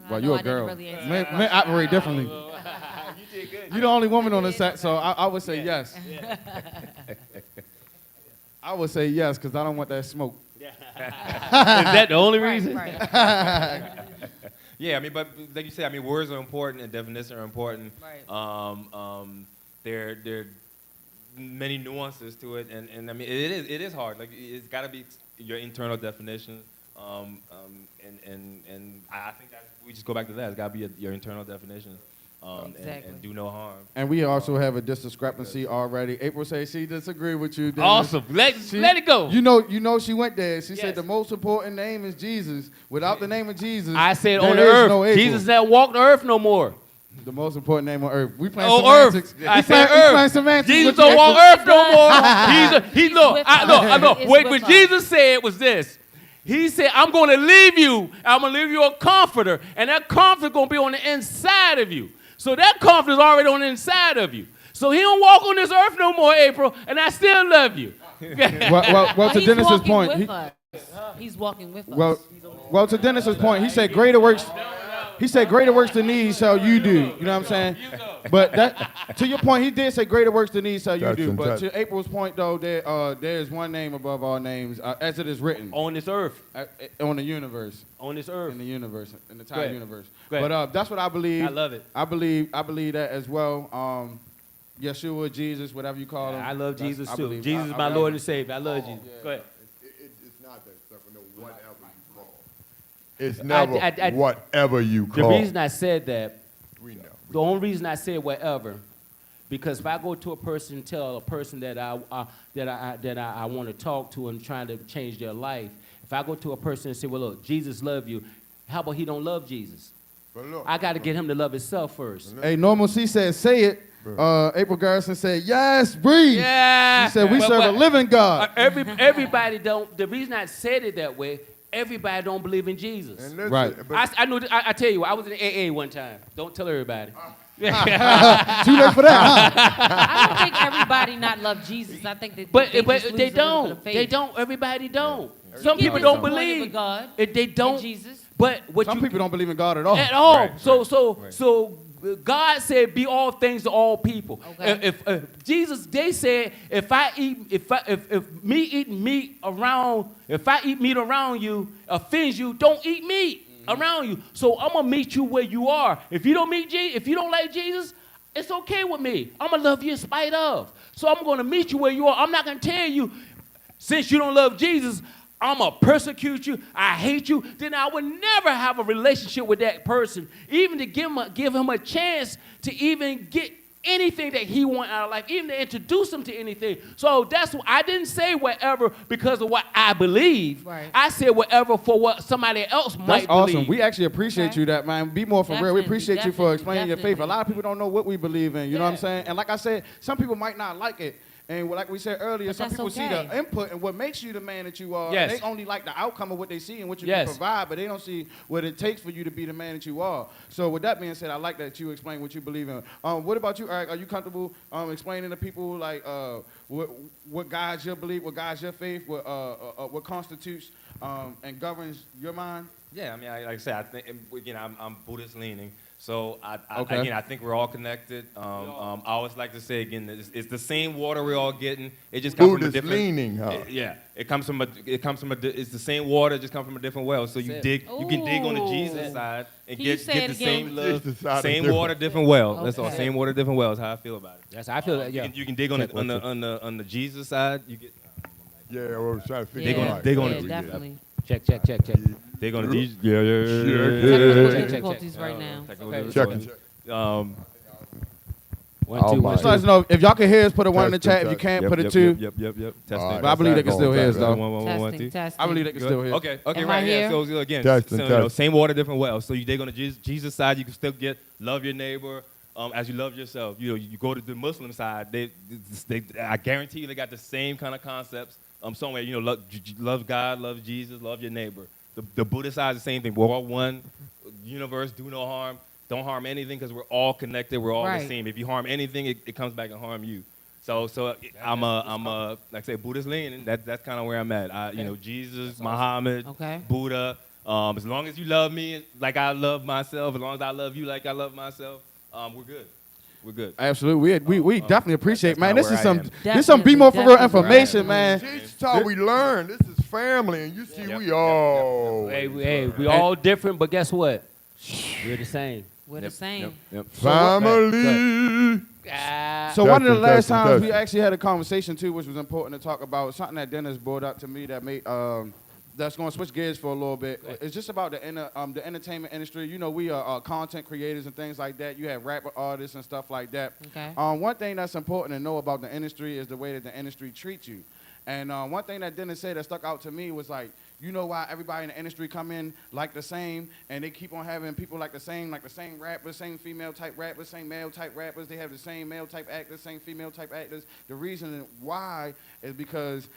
I Well, know you're I a didn't girl. really answer Men, that men question. operate differently. You did good. You're the only woman on the set, so I would say yes. I would say yes because I don't want that smoke. Is that the only reason? Right. Yeah, I mean, but like you said, I mean, words are important and definitions are important. Right. There are many nuances to it, and I mean, it is hard. Like, it's got to be your internal definition. And I think that we just go back to that. It's got to be your internal definition. Exactly. And do no harm. And we also have a discrepancy already. April says she disagree with you. Dennis. Awesome. Let it go. You know she went there. She Yes. said the most important name is Jesus. Without the name of Jesus, I said there on the is earth. no April. Jesus that walked the earth no more. The most important name on earth. We playing Oh, semantics. earth. I said We playing earth. semantics Jesus with don't you. walk earth no more. He look. with I know. us. He is Wait, with what us. Jesus said was this. He said, I'm going to leave you. I'm going to leave you a comforter. And that comforter going to be on the inside of you. So that comforter is already on the inside of you. So he don't walk on this earth no more, April, and I still love you. Well, to He's Dennis's walking point, with us. He's walking with us. well, to Dennis's point, he said greater works. He said greater works than these shall you do. You know what I'm saying? But that, to your point, he did say greater works than these shall you do. But to April's point, though, there is one name above all names, as it is written On this earth. on the universe, On this earth. in the universe, in the Go entire ahead. universe. Go ahead. But that's what I believe. I love it. I believe that as well. Yeshua, Jesus, whatever you call him. I love That's- Jesus I too. believe- Jesus is I my believe- Lord and Savior. I love Jesus. Go ahead. It's not that stuff. No, whatever you call. It's never I- whatever you The call. reason I said that, We know. the only reason I said whatever, because if I go to a person and tell a person that I want to talk to and trying to change their life, if I go to a person and say, well, look, Jesus love you, how about he don't love Jesus? But look, I got to get him to love himself first. Hey, Normal C said, say it. April Garrison said, yes, breathe. Yeah. She said, we But- serve a but, living God. everybody don't. The reason I said it that way, everybody don't believe in Jesus. and listen, Right. But I know. I tell you, I was in the AA one time. Don't tell everybody. Too late for that, huh? I don't think everybody not love Jesus. I think that But they, but just lose they a little bit don't. of faith. They don't. Everybody don't. You Some get people don't disappointed believe. with God They and don't. Jesus. But what Some you people don't believe in God at all. at all. Right, So God said, "Be all things to all people." Okay. If Jesus, they said, if I eat meat around you offends you, don't eat meat around you. So I'm gonna meet you where you are. If you don't if you don't like Jesus, it's okay with me. I'm gonna love you in spite of. So I'm gonna meet you where you are. I'm not gonna tell you, since you don't love Jesus, I'm going to persecute you, I hate you, then I would never have a relationship with that person, even to give him a chance to even get anything that he wants out of life, even to introduce him to anything. So that's why I didn't say whatever because of what I believe. Right. I said whatever for what somebody else That's might awesome. believe. We actually appreciate Okay. you that, man. Be more for real. We Definitely, appreciate you for explaining your faith. A definitely. lot of people don't know what we believe in. You know what I'm Yeah. saying? And like I said, some people might not like it. And like we said earlier, But some that's people see okay. the input and what makes you the man that you are. Yes. They only like the outcome of what they see and what you Yes. can provide, but they don't see what it takes for you to be the man that you are. So with that being said, I like that you explain what you believe in. What about you, Eric? Are you comfortable explaining to people like what guides your belief, what guides your faith, what constitutes and governs your mind? Yeah, I mean, like I said, I think again, I'm Buddhist leaning, so Okay. I think we're all connected. I always like to say again, it's the same water we're all getting. It just comes from a Buddhist different. leaning, huh? It comes from it's the same water, it just comes from a different well. So you That's it. you can dig on the Ooh. Jesus side and Can you get say the it same again? love, Jesus side is same different. water, different well. That's all. Okay. Same water, different well is how I feel about it. Yes, I feel that. Yeah. You can dig on the Jesus side. You get Yeah, I was trying to figure They gonna- it out. they gonna yeah, do definitely. Check. dig on the Jesus. Yeah. Technical check. difficulties right now. Okay. Check it. One, Oh, two, my. one, Just two. let us know if y'all can hear us. Put a one in the Testing, chat. If you testing. can't, put a two. Yep. Testing. All right, But I believe they can that's still hear us going, though. One, Testing, two. testing. I believe they can still hear. Okay, Am right. I Yeah. here? So again, Testing, testing. same water, different well. So you dig on the Jesus side, you can still get love your neighbor as you love yourself. You go to the Muslim side, they I guarantee you they got the same kind of concepts. Somewhere love God, love Jesus, love your neighbor. The Buddhist side is the same thing. We're all one universe. Do no harm. Don't harm anything because we're all connected. We're all the Right. same. If you harm anything, it comes back and harm you. So I'm a like I say Buddhist leaning. That's kind of where I'm at. You know, Jesus, Muhammad, Okay. Buddha. As long as you love me like I love myself, as long as I love you like I love myself, we're good. We're good. Absolutely. We definitely appreciate, that's man. kinda This is where I some am. this some Definitely, BMore4Real definitely. information, man. See, this is how we learn. This is family, and you see Yep, we yep, all. Hey, we all different, but guess what? We're the same. We're the same. Yep. Family. So one of the Testing, last testing, times we testing. actually had a conversation too, which was important to talk about, something that Dennis brought up to me that made that's going to switch gears for a little bit. It's just about the entertainment industry. You know, we are content creators and things like that. You have rapper artists and stuff like that. Okay. One thing that's important to know about the industry is the way that the industry treats you. And one thing that Dennis said that stuck out to me was like, you know why everybody in the industry come in like the same, and they keep on having people like the same rappers, same female type rappers, same male type rappers. They have the same male type actors, same female type actors. The reason why is because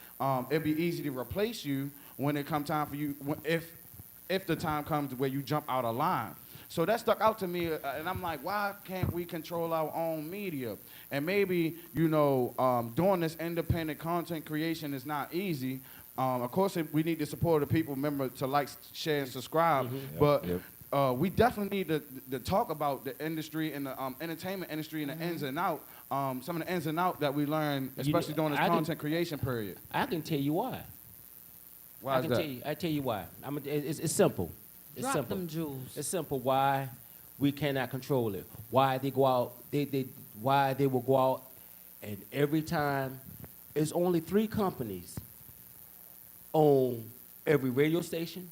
it'd be easy to replace you when it come time for you, if the time comes where you jump out of line. So that stuck out to me, and I'm like, why can't we control our own media? And maybe, you know, doing this independent content creation is not easy. Of course, we need the support of the people. Remember to like, share, and subscribe. But we definitely need to talk about the industry and the entertainment industry and the ins and out. Some of the ins and out that we learn, especially during this content creation period. I can tell you why. Why is that? I tell you why. It's simple. It's Drop simple. them jewels. It's simple. Why we cannot control it. Why they go out. Why they will go out, and every time, it's only 3 companies on every radio station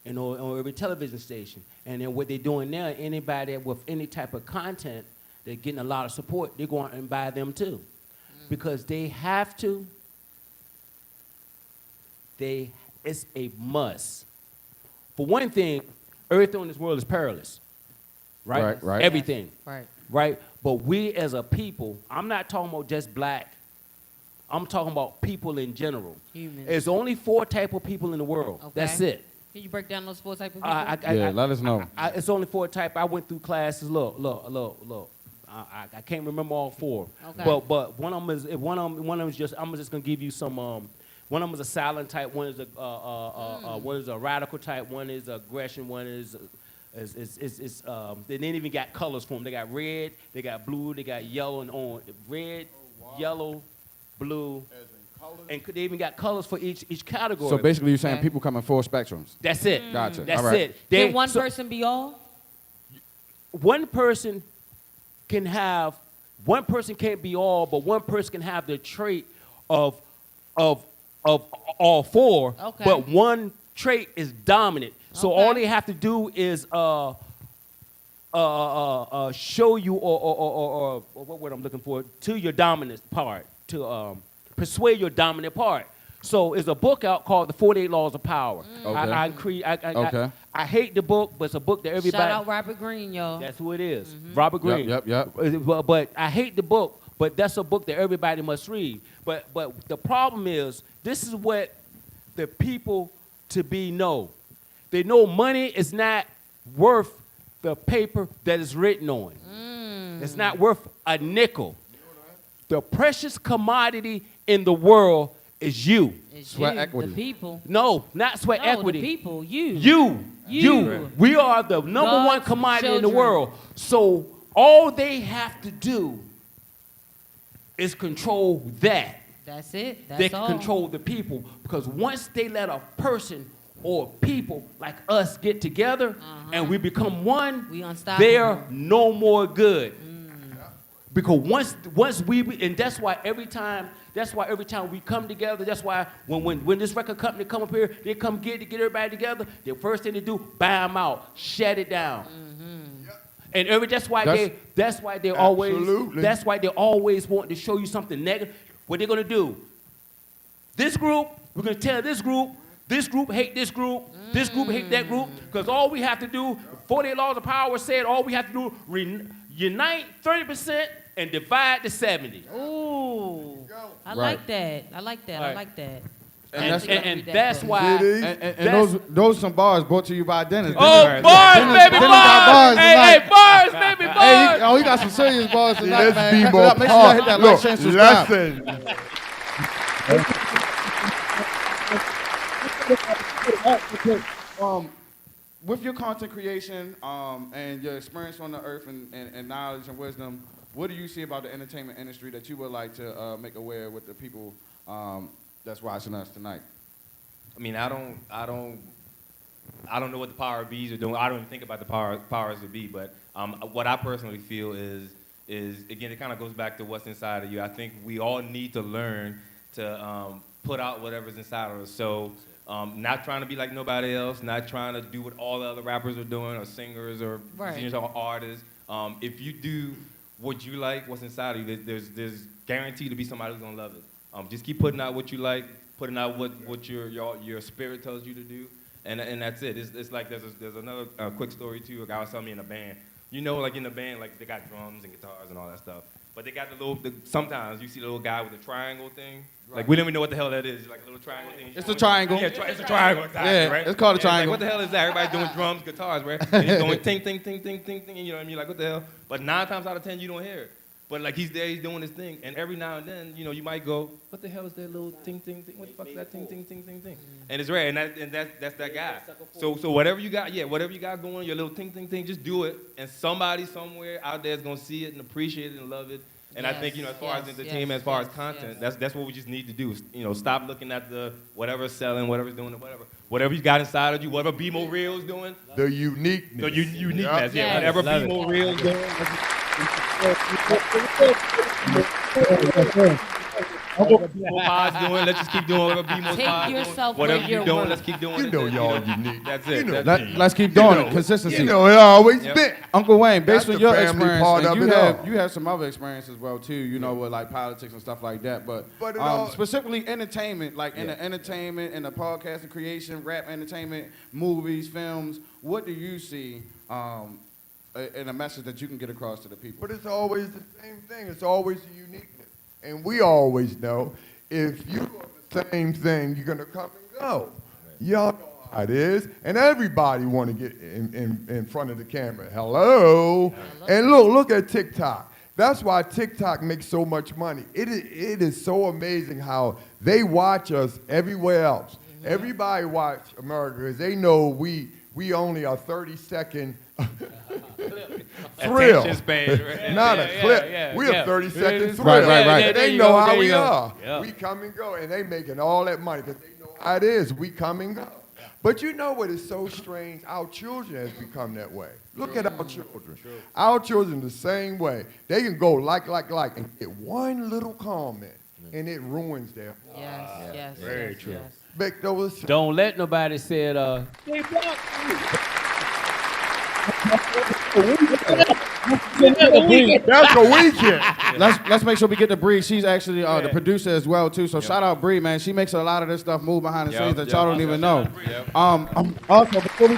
and on every television station. And then what they're doing now, anybody with any type of content, they're getting a lot of support. They're going and buy them too, because they have to. It's a must. For one thing, everything in this world is perilous, right? Right. Everything, Right. right? But we as a people, I'm not talking about just black. I'm talking about people in general. Humans. There's only 4 type of people in the world. Okay. That's it. Can you break down those 4 type of people? Let us know. It's only 4 type. I went through classes. Look. I can't remember all 4. Okay. But one of them is just. I'm just gonna give you some. One of them is a silent type. One is one is a radical type. One is aggression. One is they didn't even got colors for them. They got red. They got blue. They got yellow and orange. Red, yellow, blue. And they even got colors for each category. So basically, you're saying Okay. people come in 4 spectrums. That's it. Gotcha. That's All right. it. Can one person be all? One person can have. One person can't be all, but one person can have the trait of all 4. Okay. But one trait is dominant. So Okay. all they have to do is show you or what word I'm looking for, to your dominant part, to persuade your dominant part. So there's a book out called The 48 Laws of Power. Okay. I hate the book, but it's a book that everybody. Shout out Robert Greene, y'all. That's who it is. Robert Greene. Yep. But I hate the book, but that's a book that everybody must read. But the problem is, this is what the people to be know. They know money is not worth the paper that it's written on. It's not worth a nickel. The precious commodity in the world is you. It's Sweat you, equity. The people. No, not sweat No, equity. the people. You. You. We are the number one God's commodity in the children. world. So all they have to do is control that. That's it. That's They can all. control the people, because once they let a person or people like us get together and we become one, We unstoppable. they're no more good. Because once we, and that's why every time we come together, that's why when this record company come up here, they come get everybody together, the first thing they do, buy them out, shut it down. And that's why they always want to show you something negative. What they're gonna do? This group, we're gonna tell this group hate this group hate that group, because all we have to do, 48 Laws of Power said, all we have to do, unite 30% and divide the 70. Ooh. I Right. like that. I like that. I Right. like that. And that's why. Did he? And those some bars brought to you by Dennis. Oh, Dennis- bars, Dennis- baby, Dennis got bars! Hey, tonight. bars, baby, bars! Hey, he got some serious bars See, tonight, let's man. be Catch it more up. Make sure y'all hit that like, Look, share, and subscribe. With your content creation and your experience on the earth and knowledge and wisdom, what do you see about the entertainment industry that you would like to make aware with the people that's watching us tonight? I mean, I don't know what the power of bees are doing. I don't even think about the powers of be. But what I personally feel is again, it kind of goes back to what's inside of you. I think we all need to learn to put out whatever's inside of us. So not trying to be like nobody else, not trying to do what all the other rappers are doing, or singers, or singers, or artists. If you do what you like, what's inside of you, there's guaranteed to be somebody who's gonna love it. Just keep putting out what you like, putting out what your spirit tells you to do, and that's it. It's like there's another quick story too. A guy was telling me in a band. You know, like in the band, like they got drums and guitars and all that stuff. But they got sometimes you see the little guy with the triangle thing. Right. Like we don't even know what the hell that is. Like a little triangle thing. It's a triangle. Yeah, it's a triangle. Exactly, Yeah, right? it's called a Like, triangle. what the hell is that? Everybody's doing drums, guitars, right? And he's going ting, ting, ting, ting, ting, ting. You know what I mean? Like what the hell? But 9 times out of 10, you don't hear it. But like he's there, he's doing his thing. And every now and then, you know, you might go, what the hell is that little ting, ting, ting? What the fuck is that ting, ting, ting, ting, ting? And it's rare. And that's that guy. So whatever you got, whatever you got going, your little ting, ting, ting, just do it. And somebody somewhere out there is going to see it and appreciate it and love it. And I think, you know, as far as entertainment, as far as content, that's what we just need to do. You know, stop looking at the whatever's selling, whatever's doing, whatever you got inside of you, whatever BMore4Real is doing. The uniqueness. The uniqueness, Yeah. whatever Love it. BMore4Real is doing. BMorepod's doing, let's just keep doing whatever BMorepod's Take doing. yourself Whatever where you're you're doing, worth. let's keep doing You it. know And, y'all unique. That's You it. know. That's it. Let's keep doing You know, it. Consistency. You know, it always Yep. been. Uncle Wayne, based That's on the your family experience, part and of it all. you have some other experience as well too, you know, with like politics and stuff like that. But But it all- specifically entertainment, like in the entertainment, in the podcasting creation, rap entertainment, movies, films. What do you see in a message that you can get across to the people? But it's always the same thing. It's always the uniqueness. And we always know if you are the same thing, you're going to come and go. Y'all know how it is. And everybody want to get in front of the camera. Hello. And look at TikTok. That's why TikTok makes so much money. It is so amazing how they watch us everywhere else. Everybody watch America because they know we only a 30-second thrill. Attention span, right? Not Yeah, a yeah, clip. yeah, We're yeah. a 30-second thrill. Right, right, right. And There they you know go, how there we you go. are. Yeah. We come and go, and they making all that money because they know how it is. We come and go. But you know what is so strange? Our children has become that way. Look at our children. Our children the same way. They can go like, and get one little comment, and it ruins their Yes. Very true. Yes. Make those. Don't let nobody say it. That's a weekend. Let's make sure we get to Bree. She's actually the producer as well too. So shout out Bree, man. She makes a lot of this stuff move behind the scenes that y'all don't even know. Also, before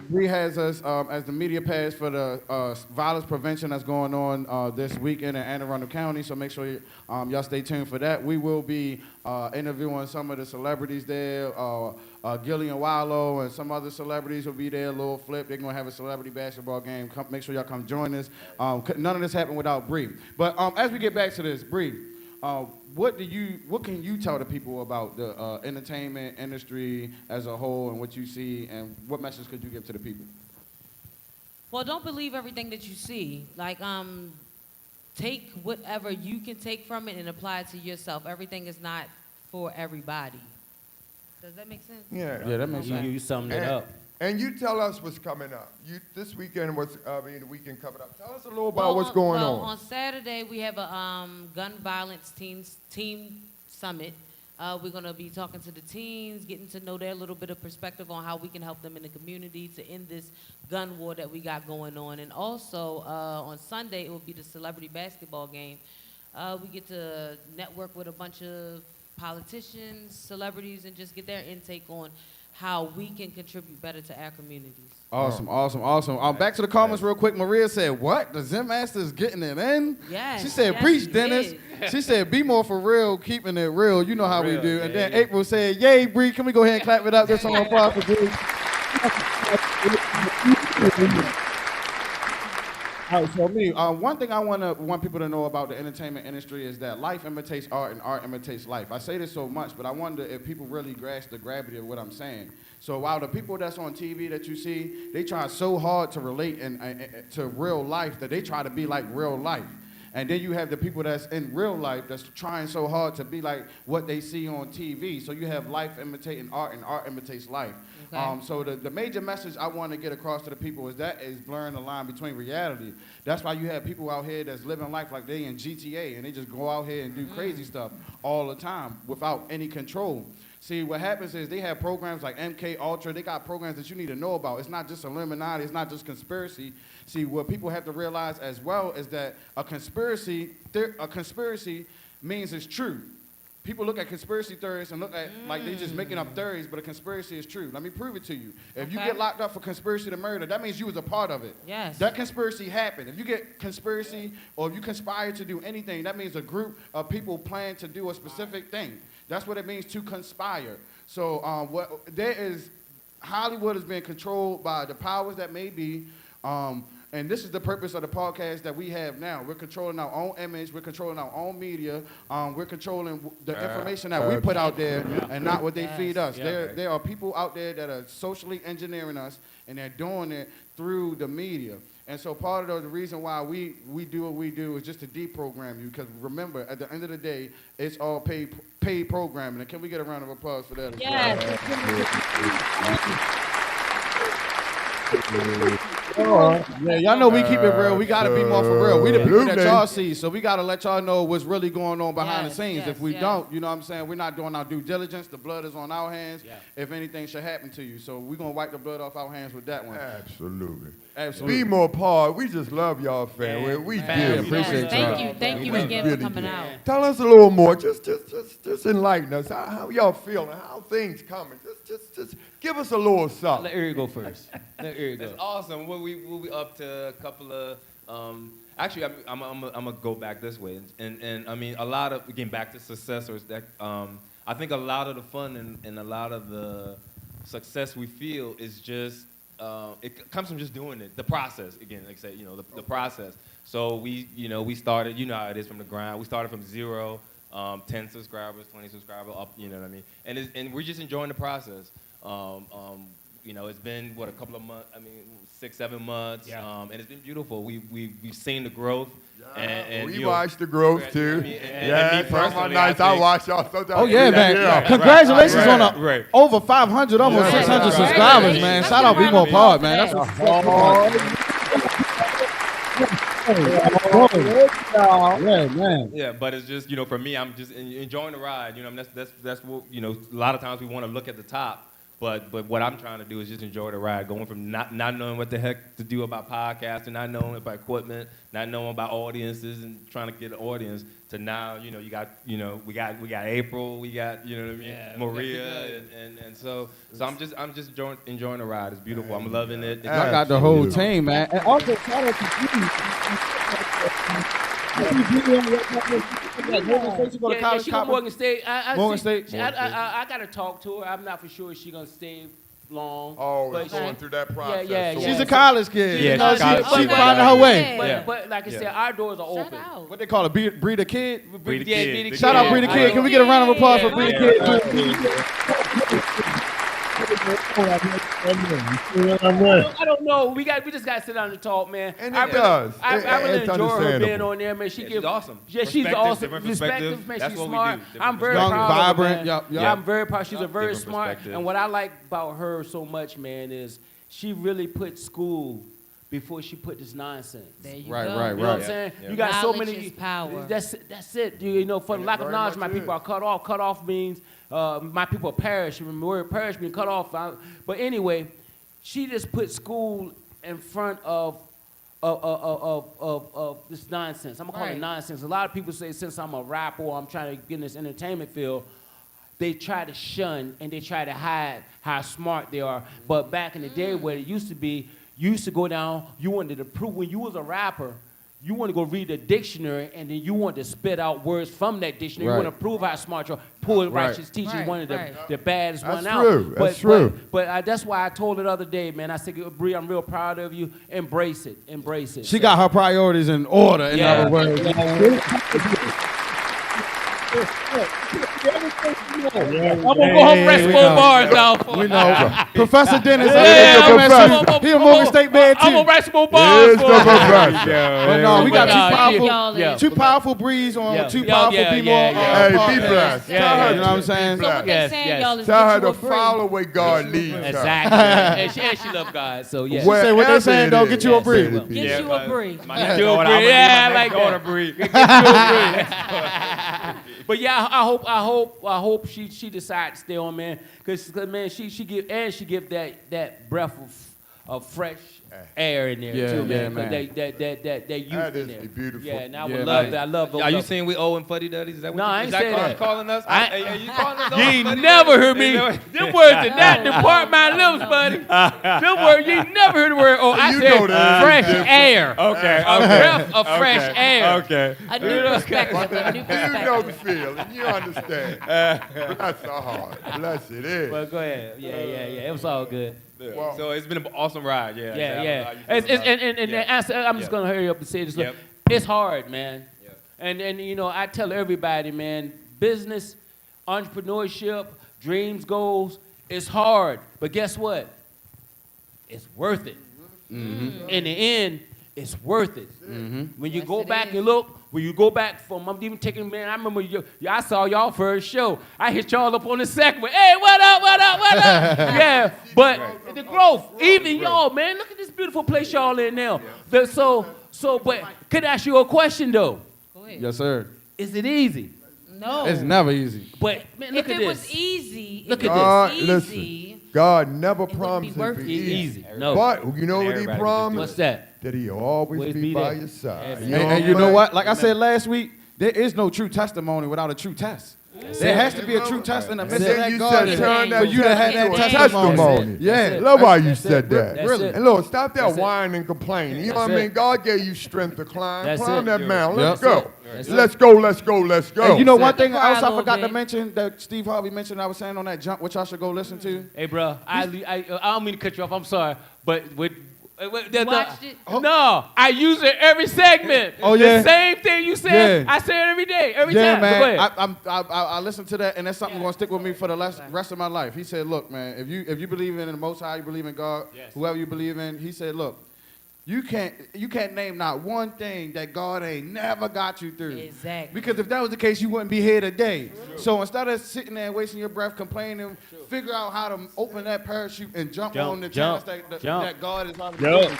Bree has us as the media pass for the violence prevention that's going on this weekend in Anne Arundel County. So make sure y'all stay tuned for that. We will be interviewing some of the celebrities there. Gillian Wallow and some other celebrities will be there. Lil Flip, they're gonna have a celebrity basketball game. Make sure y'all come join us. None of this happened without Bree. But as we get back to this, Bree, what can you tell the people about the entertainment industry as a whole and what you see, and what message could you give to the people? Well, don't believe everything that you see. Like, take whatever you can take from it and apply it to yourself. Everything is not for everybody. Does that make sense? Yeah. Yeah, that makes sense. You summed it up. And you tell us what's coming up. This weekend, the weekend coming up. Tell us a little about what's going on. On Saturday, we have a gun violence team summit. We're going to be talking to the teens, getting to know their little bit of perspective on how we can help them in the community to end this gun war that we got going on. And also, on Sunday, it will be the celebrity basketball game. We get to network with a bunch of politicians, celebrities, and just get their intake on how we can contribute better to our communities. Awesome. Back to the comments real quick. Maria said, what? The Zen Master is getting it in? Yes. She said, yes, preach, she Dennis. did. She said, be more for real, keeping it real. You know how we Real, do. And yeah, then yeah. April said, yay, Bree. Can we go ahead and clap it up? There's some applause for Bree. All right, so one thing I want people to know about the entertainment industry is that life imitates art and art imitates life. I say this so much, but I wonder if people really grasp the gravity of what I'm saying. So while the people that's on TV that you see, they try so hard to relate to real life that they try to be like real life. And then you have the people that's in real life that's trying so hard to be like what they see on TV. So you have life imitating art and art imitates life. Okay. So the major message I want to get across to the people is blurring the line between reality. That's why you have people out here that's living life like they in GTA and they just go out here and do crazy stuff all the time without any control. See, what happens is they have programs like MK Ultra. They got programs that you need to know about. It's not just Illuminati. It's not just conspiracy. See, what people have to realize as well is that a conspiracy means it's true. People look at conspiracy theories and look at like they just making up theories, but a conspiracy is true. Let me prove it to you. If you Okay. get locked up for conspiracy to murder, that means you was a part of it. Yes. That conspiracy happened. If you get conspiracy or if you conspire to do anything, that means a group of people plan to do a specific thing. That's what it means to conspire. So Hollywood is being controlled by the powers that may be. And this is the purpose of the podcast that we have now. We're controlling our own image. We're controlling our own media. We're controlling the information that we put out there and not what they feed us. Yeah. There are people out there that are socially engineering us, and they're doing it through the media. And so part of the reason why we do what we do is just to deprogram you. Because remember, at the end of the day, it's all paid programming. And can we get a round of applause for that? Yeah, y'all know we keep it real. We gotta be more for real. We the people that y'all see, so we gotta let y'all know what's really going on behind the scenes. If we don't, you know what I'm saying, we're not doing our due diligence. The blood is on our hands. Yeah. If anything should happen to you, so we're gonna wipe the blood off our hands with that one. Absolutely. Absolutely. BMorepod, we just love y'all, fam. Yeah. We Fam. do. Appreciate y'all. Thank you We again really for coming do. out. Tell us a little more. Just enlighten us. How y'all feeling? How things coming? Just give us a little something. Let Eric go first. Let Eric go. It's awesome. We'll be up to a couple of. Actually, I'm gonna go back this way, and I mean a lot of getting back to successors. That I think a lot of the fun and a lot of the success we feel is just it comes from just doing it. The process again, like I say, the process. So we started. You know how it is from the ground. We started from 0. 10 subscribers, 20 subscribers, up, you know what I mean? And we're just enjoying the process. It's been, a couple of months, 6, 7 months, Yeah. and it's been beautiful. We've seen the growth. And We watched the growth too. and me some of my personally, nights I watch y'all sometimes. Oh yeah, man! Yeah. Congratulations Right. on Right. over 500, almost Yeah. 600 Right. subscribers, man. Shout out Let's give a round of BMorepod, applause man. for That's yeah, man. Yeah, but it's just, for me, I'm just enjoying the ride. That's what, a lot of times we want to look at the top, but what I'm trying to do is just enjoy the ride, going from not knowing what the heck to do about podcasting, not knowing about equipment, not knowing about audiences and trying to get an audience to now, we got April, we got, Yeah, Maria, and so I'm just enjoying the ride. It's beautiful. I'm loving it. I got the whole team, man. And also shout out to Yeah, she go Morgan State. Morgan State. I gotta talk to her. I'm not for sure she's gonna stay long. Oh, but going through that process. yeah. So She's a college kid. Yeah, You know, she's college. she's Okay. finding her way. But like I said, our doors are Shout open. out. What they call it, breed a kid? Bree the Yeah, Kid. Bree the Shout out Breed a Kid. Can we get a round of applause for Breed a Kid? I don't know. We just gotta sit down and talk, man. And I it does. I really It's enjoy her understandable. being on there, man. She Yeah, gives she's awesome. Yeah, she's Perspectives, awesome. different Perspective, perspectives. man. That's She's what we smart. do. Different I'm very Young, proud of her, vibrant, man. yup. Yeah, I'm very proud. She's a very Different smart. perspective. And what I like about her so much, man, is she really put school before she put this nonsense. There you Right, go. right, You know what I'm right. saying? Yeah. You got so Knowledge many. is power. That's it. For the lack of very knowledge, much my people is. are cut off. Cut off means my people perish. The word perish means cut off. But anyway, she just put school in front of this nonsense. I'm gonna call it Right. nonsense. A lot of people say since I'm a rapper or I'm trying to get in this entertainment field, they try to shun and they try to hide how smart they are. But back in the day, where it used to be, you used to go down, you wanted to prove, when you was a rapper, you want to go read the dictionary, and then you want to spit out words from that dictionary. Right. You want to prove how smart you are. Poor Right. Righteous Teacher is Right, one of right. the baddest That's one out. true. That's true. But that's why I told it the other day, man. I said, Bree, I'm real proud of you. Embrace it. Embrace it. She got her priorities in order, in Yeah. other words. I'm going to go home and write some more bars down for We you. know. Professor Dennis, Yeah, he a Morgan State man too. I'm going to write some more bars Here's for the you. professor. But no, we got But, two powerful, y'all yeah. two powerful breeds on Yeah. two Yeah, powerful yeah, people. yeah, yeah. Hey, be podcasts. blessed. Yeah, Tell yeah. her You know what I'm to saying? be So what blessed. they Yes, saying, yes. y'all, is Tell her get you to a break. follow where God leads her. Exactly. and she love God. So, yeah. Where- Say what they Wherever saying, it though, is. get you a Yes, breed. it will. Get Yeah, you a break. My next You a daughter, breed. I'm Yeah, gonna I give like my that. next daughter breed. But yeah, I hope she decides to stay on, man, because man, she give that breath of fresh air in there Yeah, too, yeah, man. 'Cause man. that youth That in is there. beautiful. Yeah, and I Yeah, would man. love that. I love. Are you saying we owe him fuddy duddies? Is that what No, I ain't is that say what that. you calling us? I- Are you calling us? You ain't fuddy never duddies? heard me. Is that what- Them words did not No, depart my no, lips, no. buddy. Them words, you ain't never heard the word. Oh, I You said know that fresh is different. air. Okay, A breath of fresh okay, air. Okay. A new perspective. A new You perspective. know the feeling. You understand. Bless her heart. Bless it is. Well, go ahead. Yeah. It was all good. Yeah. Well- So it's been an awesome ride. Yeah. Yeah. How you It's, feel it's, about and it? the Yeah. answer, I'm just Yeah. gonna hurry up and say this. Look, Yep. it's hard, man. Yep. And you know, I tell everybody, man, business, entrepreneurship, dreams, goals, it's hard. But guess what? It's worth it. Mm-hmm. In the end, it's worth it. When you Yes, go it back is. and look, when you go back from, I'm even taking, man, I remember I saw y'all first show. I hit y'all up on the second one. Hey, what up? Yeah, but the growth, even y'all, man, look at this beautiful place y'all in now. But could I ask you a question though? Go ahead. Yes, sir. Is it easy? No. It's never easy. But man, look If at it this. was easy, Look if at it was this. God, easy, God never wouldn't be promised it worth to it. be easy. Easy. No. But you know what he Everybody can promised? What's that? That he'll always Always be be by there. your side. Yes, You sir. know And you what know I'm what? Like I said last week, there is no true testimony without a true test. There has to be a true test in the midst of Then that you God said is turn that for you to have that That's it. testimony. That's Yeah. it. Love why you That's said it. that. That's Really. it. And Lord, stop that That's it. whining and complaining. You know That's what I mean? it. God gave you strength to climb. That's Climb it. that mountain. Yep. Let's go. That's it. Let's go. Let's go. Let's go. And you know That's one it. thing Cry a else I little forgot to bit. mention that Steve Harvey mentioned I was saying on that jump, which I should go listen to. Hey, bro, I don't mean to cut you off. I'm sorry, but Watched it? No, I use it every segment. Oh, yeah? The same thing you said. Yeah. I say it every day, every Yeah, time. But go man. ahead. I listened to that, and that's something gonna stick with me for the rest of my life. He said, "Look, man, if you believe in the Most High, you believe in God, Yes. whoever you believe in." He said, "Look, you can't name not one thing that God ain't never got you through. Exactly. Because if that was the case, you wouldn't be here today. So instead of sitting there and wasting your breath, complaining, figure out how to open that parachute and jump on the chance that God is on the Jump.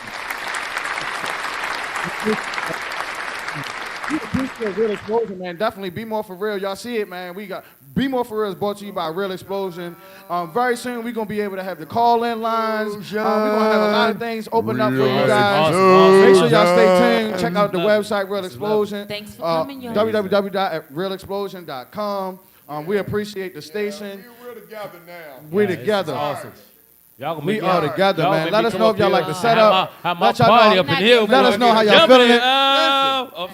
Real Explosion, man. Definitely be more for real. Y'all see it, man. We got Be More For Real is brought to you by Real Explosion. Very soon we're gonna be able to have the call-in lines. We're gonna have a lot of things open up for you guys. Awesome. Make sure y'all stay tuned. Check out the website Real Explosion. Thanks for coming, y'all. www.realexplosion.com. We appreciate the station. We're together now. We're It's together. awesome. Y'all gonna We make are y'all- together, y'all man. make Let me us come know up if y'all here like the and setup. have my Let y'all party know- up in here. Let us know how y'all Jumping feeling in. it.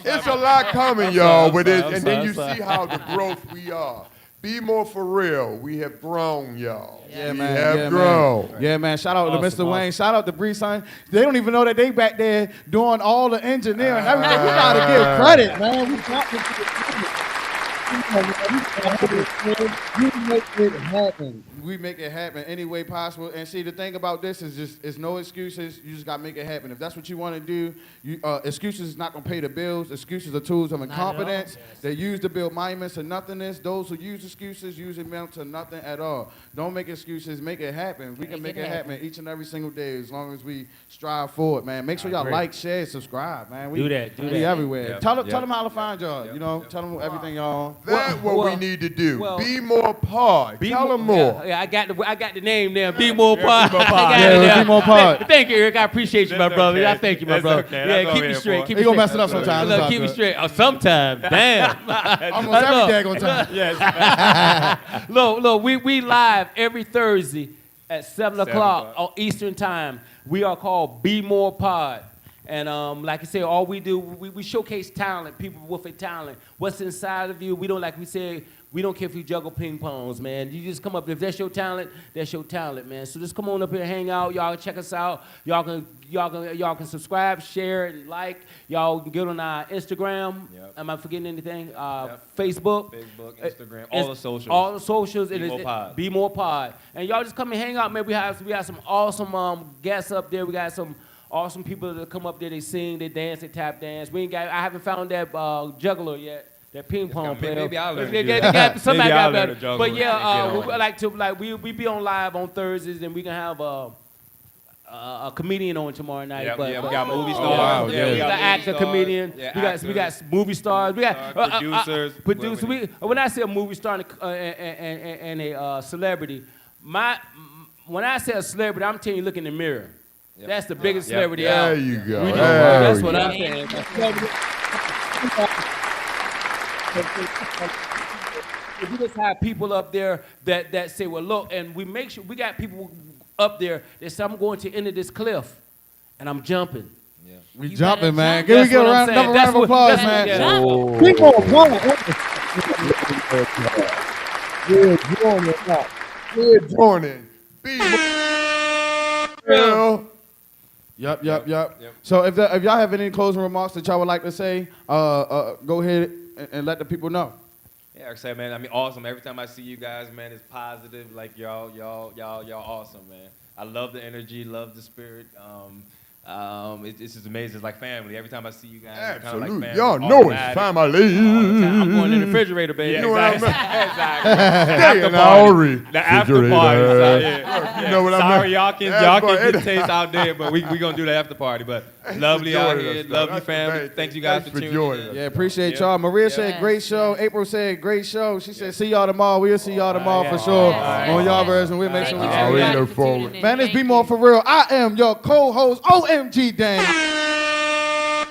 It's a lot coming, y'all, with this, I'm and sorry, then I'm you sorry. see how the growth we are. Be more for real. We have grown, y'all. Yeah, we man. have Yeah, grown. man. Yeah, man. Shout out to Awesome, Mr. Wayne. Shout out to Bree Son. They don't even know that they back there doing all the engineering and everything. We gotta give credit, man. We got to give credit. You make it happen. We make it happen any way possible. And see, the thing about this is just it's no excuses. You just gotta make it happen. If that's what you want to do, excuses is not gonna pay the bills. Excuses are tools of incompetence. They use to build monuments to nothingness. Those who use excuses use them to nothing at all. Don't make excuses. Make it happen. We can make it happen each and every single day as long as we strive for it, man. Make sure y'all agree. like, share, subscribe, man. Do that, do We that. everywhere. Yeah, Tell yeah. them how to find y'all. You know, tell them everything y'all on. that what we need to do. well, Bmorepod. Tell them more. Yeah, I got the name there. Bmorepod. Bmorepod. Thank you, Eric. I appreciate you, my brother. okay. I thank you, my That's brother. okay. Yeah, That's keep all me we straight. here Keep He me gonna straight. mess it up sometimes. It's all Keep me good. straight. Sometimes. Damn. Almost every day on time. Yes. Look, we live every Thursday at 7 o'clock o'clock. on Eastern Time. We are called Bmorepod. And like I said, all we do, we showcase talent, people with a talent. What's inside of you, we don't, like we said, we don't care if you juggle ping pongs, man. You just come up, if that's your talent, man. So just come on up here and hang out. Y'all check us out. Y'all can subscribe, share, and like. Y'all can get on our Instagram. Yep. Am I forgetting anything? Yep. Facebook. Instagram, all the socials. All the socials. Bmorepod. Bmorepod. And y'all just come and hang out, man. We have some awesome guests up there. We got some awesome people that come up there. They sing, they dance, they tap dance. I haven't found that juggler yet. That ping pong player. Maybe I'll learn to do They that. got- Somebody Maybe I'll got learn better. to juggle But and yeah, get on it. we be on live on Thursdays, and we can have a comedian on tomorrow night. Yep, but, yeah, we got movie yeah, stars. wow, yeah, yeah. we got actor, movie comedian. stars. we Yeah, got movie stars. We got producers. producers. When I say a movie star and a celebrity, when I say a celebrity, I'm telling you, look in the mirror. Yep. That's the biggest Yep. celebrity Yeah. out. There you go. We do. There That's you what go. I'm saying. If we just have people up there that say, well, look, and we make sure we got people up there that say, I'm going to the end of this cliff, and I'm jumping. We You jumping, better man. jump. Can we That's get a what I'm round saying. of That's applause, what- man? Jump. Good morning. Bmore4Real. Yep. So if y'all have any closing remarks that y'all would like to say, go ahead and let the people know. Yeah, like I said, man, I mean, awesome. Every time I see you guys, man, it's positive. Like, y'all awesome, man. I love the energy, love the spirit. It's just amazing. It's like family. Every time I see you guys, it's kind of like Absolutely. family. Y'all know it's Automatic. family. All the time. I'm going in the refrigerator, baby. Yeah, You know what I mean? exactly. Stay in The after party. You know what I mean? Sorry, y'all can That's get taste out there, but we gonna do the after party. But lovely out joining here, us, love though. you, That's the family. main Thanks thing. you guys Thanks for for tuning joining in. us. Yeah, appreciate Yeah. y'all. Maria said Yes, great show. yes. April said great show. She said see y'all tomorrow. We'll see y'all tomorrow yeah. for sure Yes, on y'all yes. version. We'll make Thank sure you we Oh, check we it out. everybody look for forward. tuning in. Man, it's Thank Be More you. For Real. I am your co-host, OMG Dan.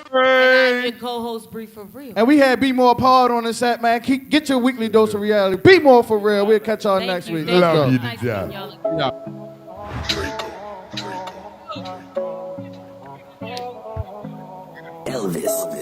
And I'm your co-host, Bree for Real. And we had Be More Pod on the set, man. Get your weekly dose of reality. Be More For Real. We'll catch y'all Thank next you, week. thank Let's Love go. you to Nice death. meeting y'all. Yeah. Elvis.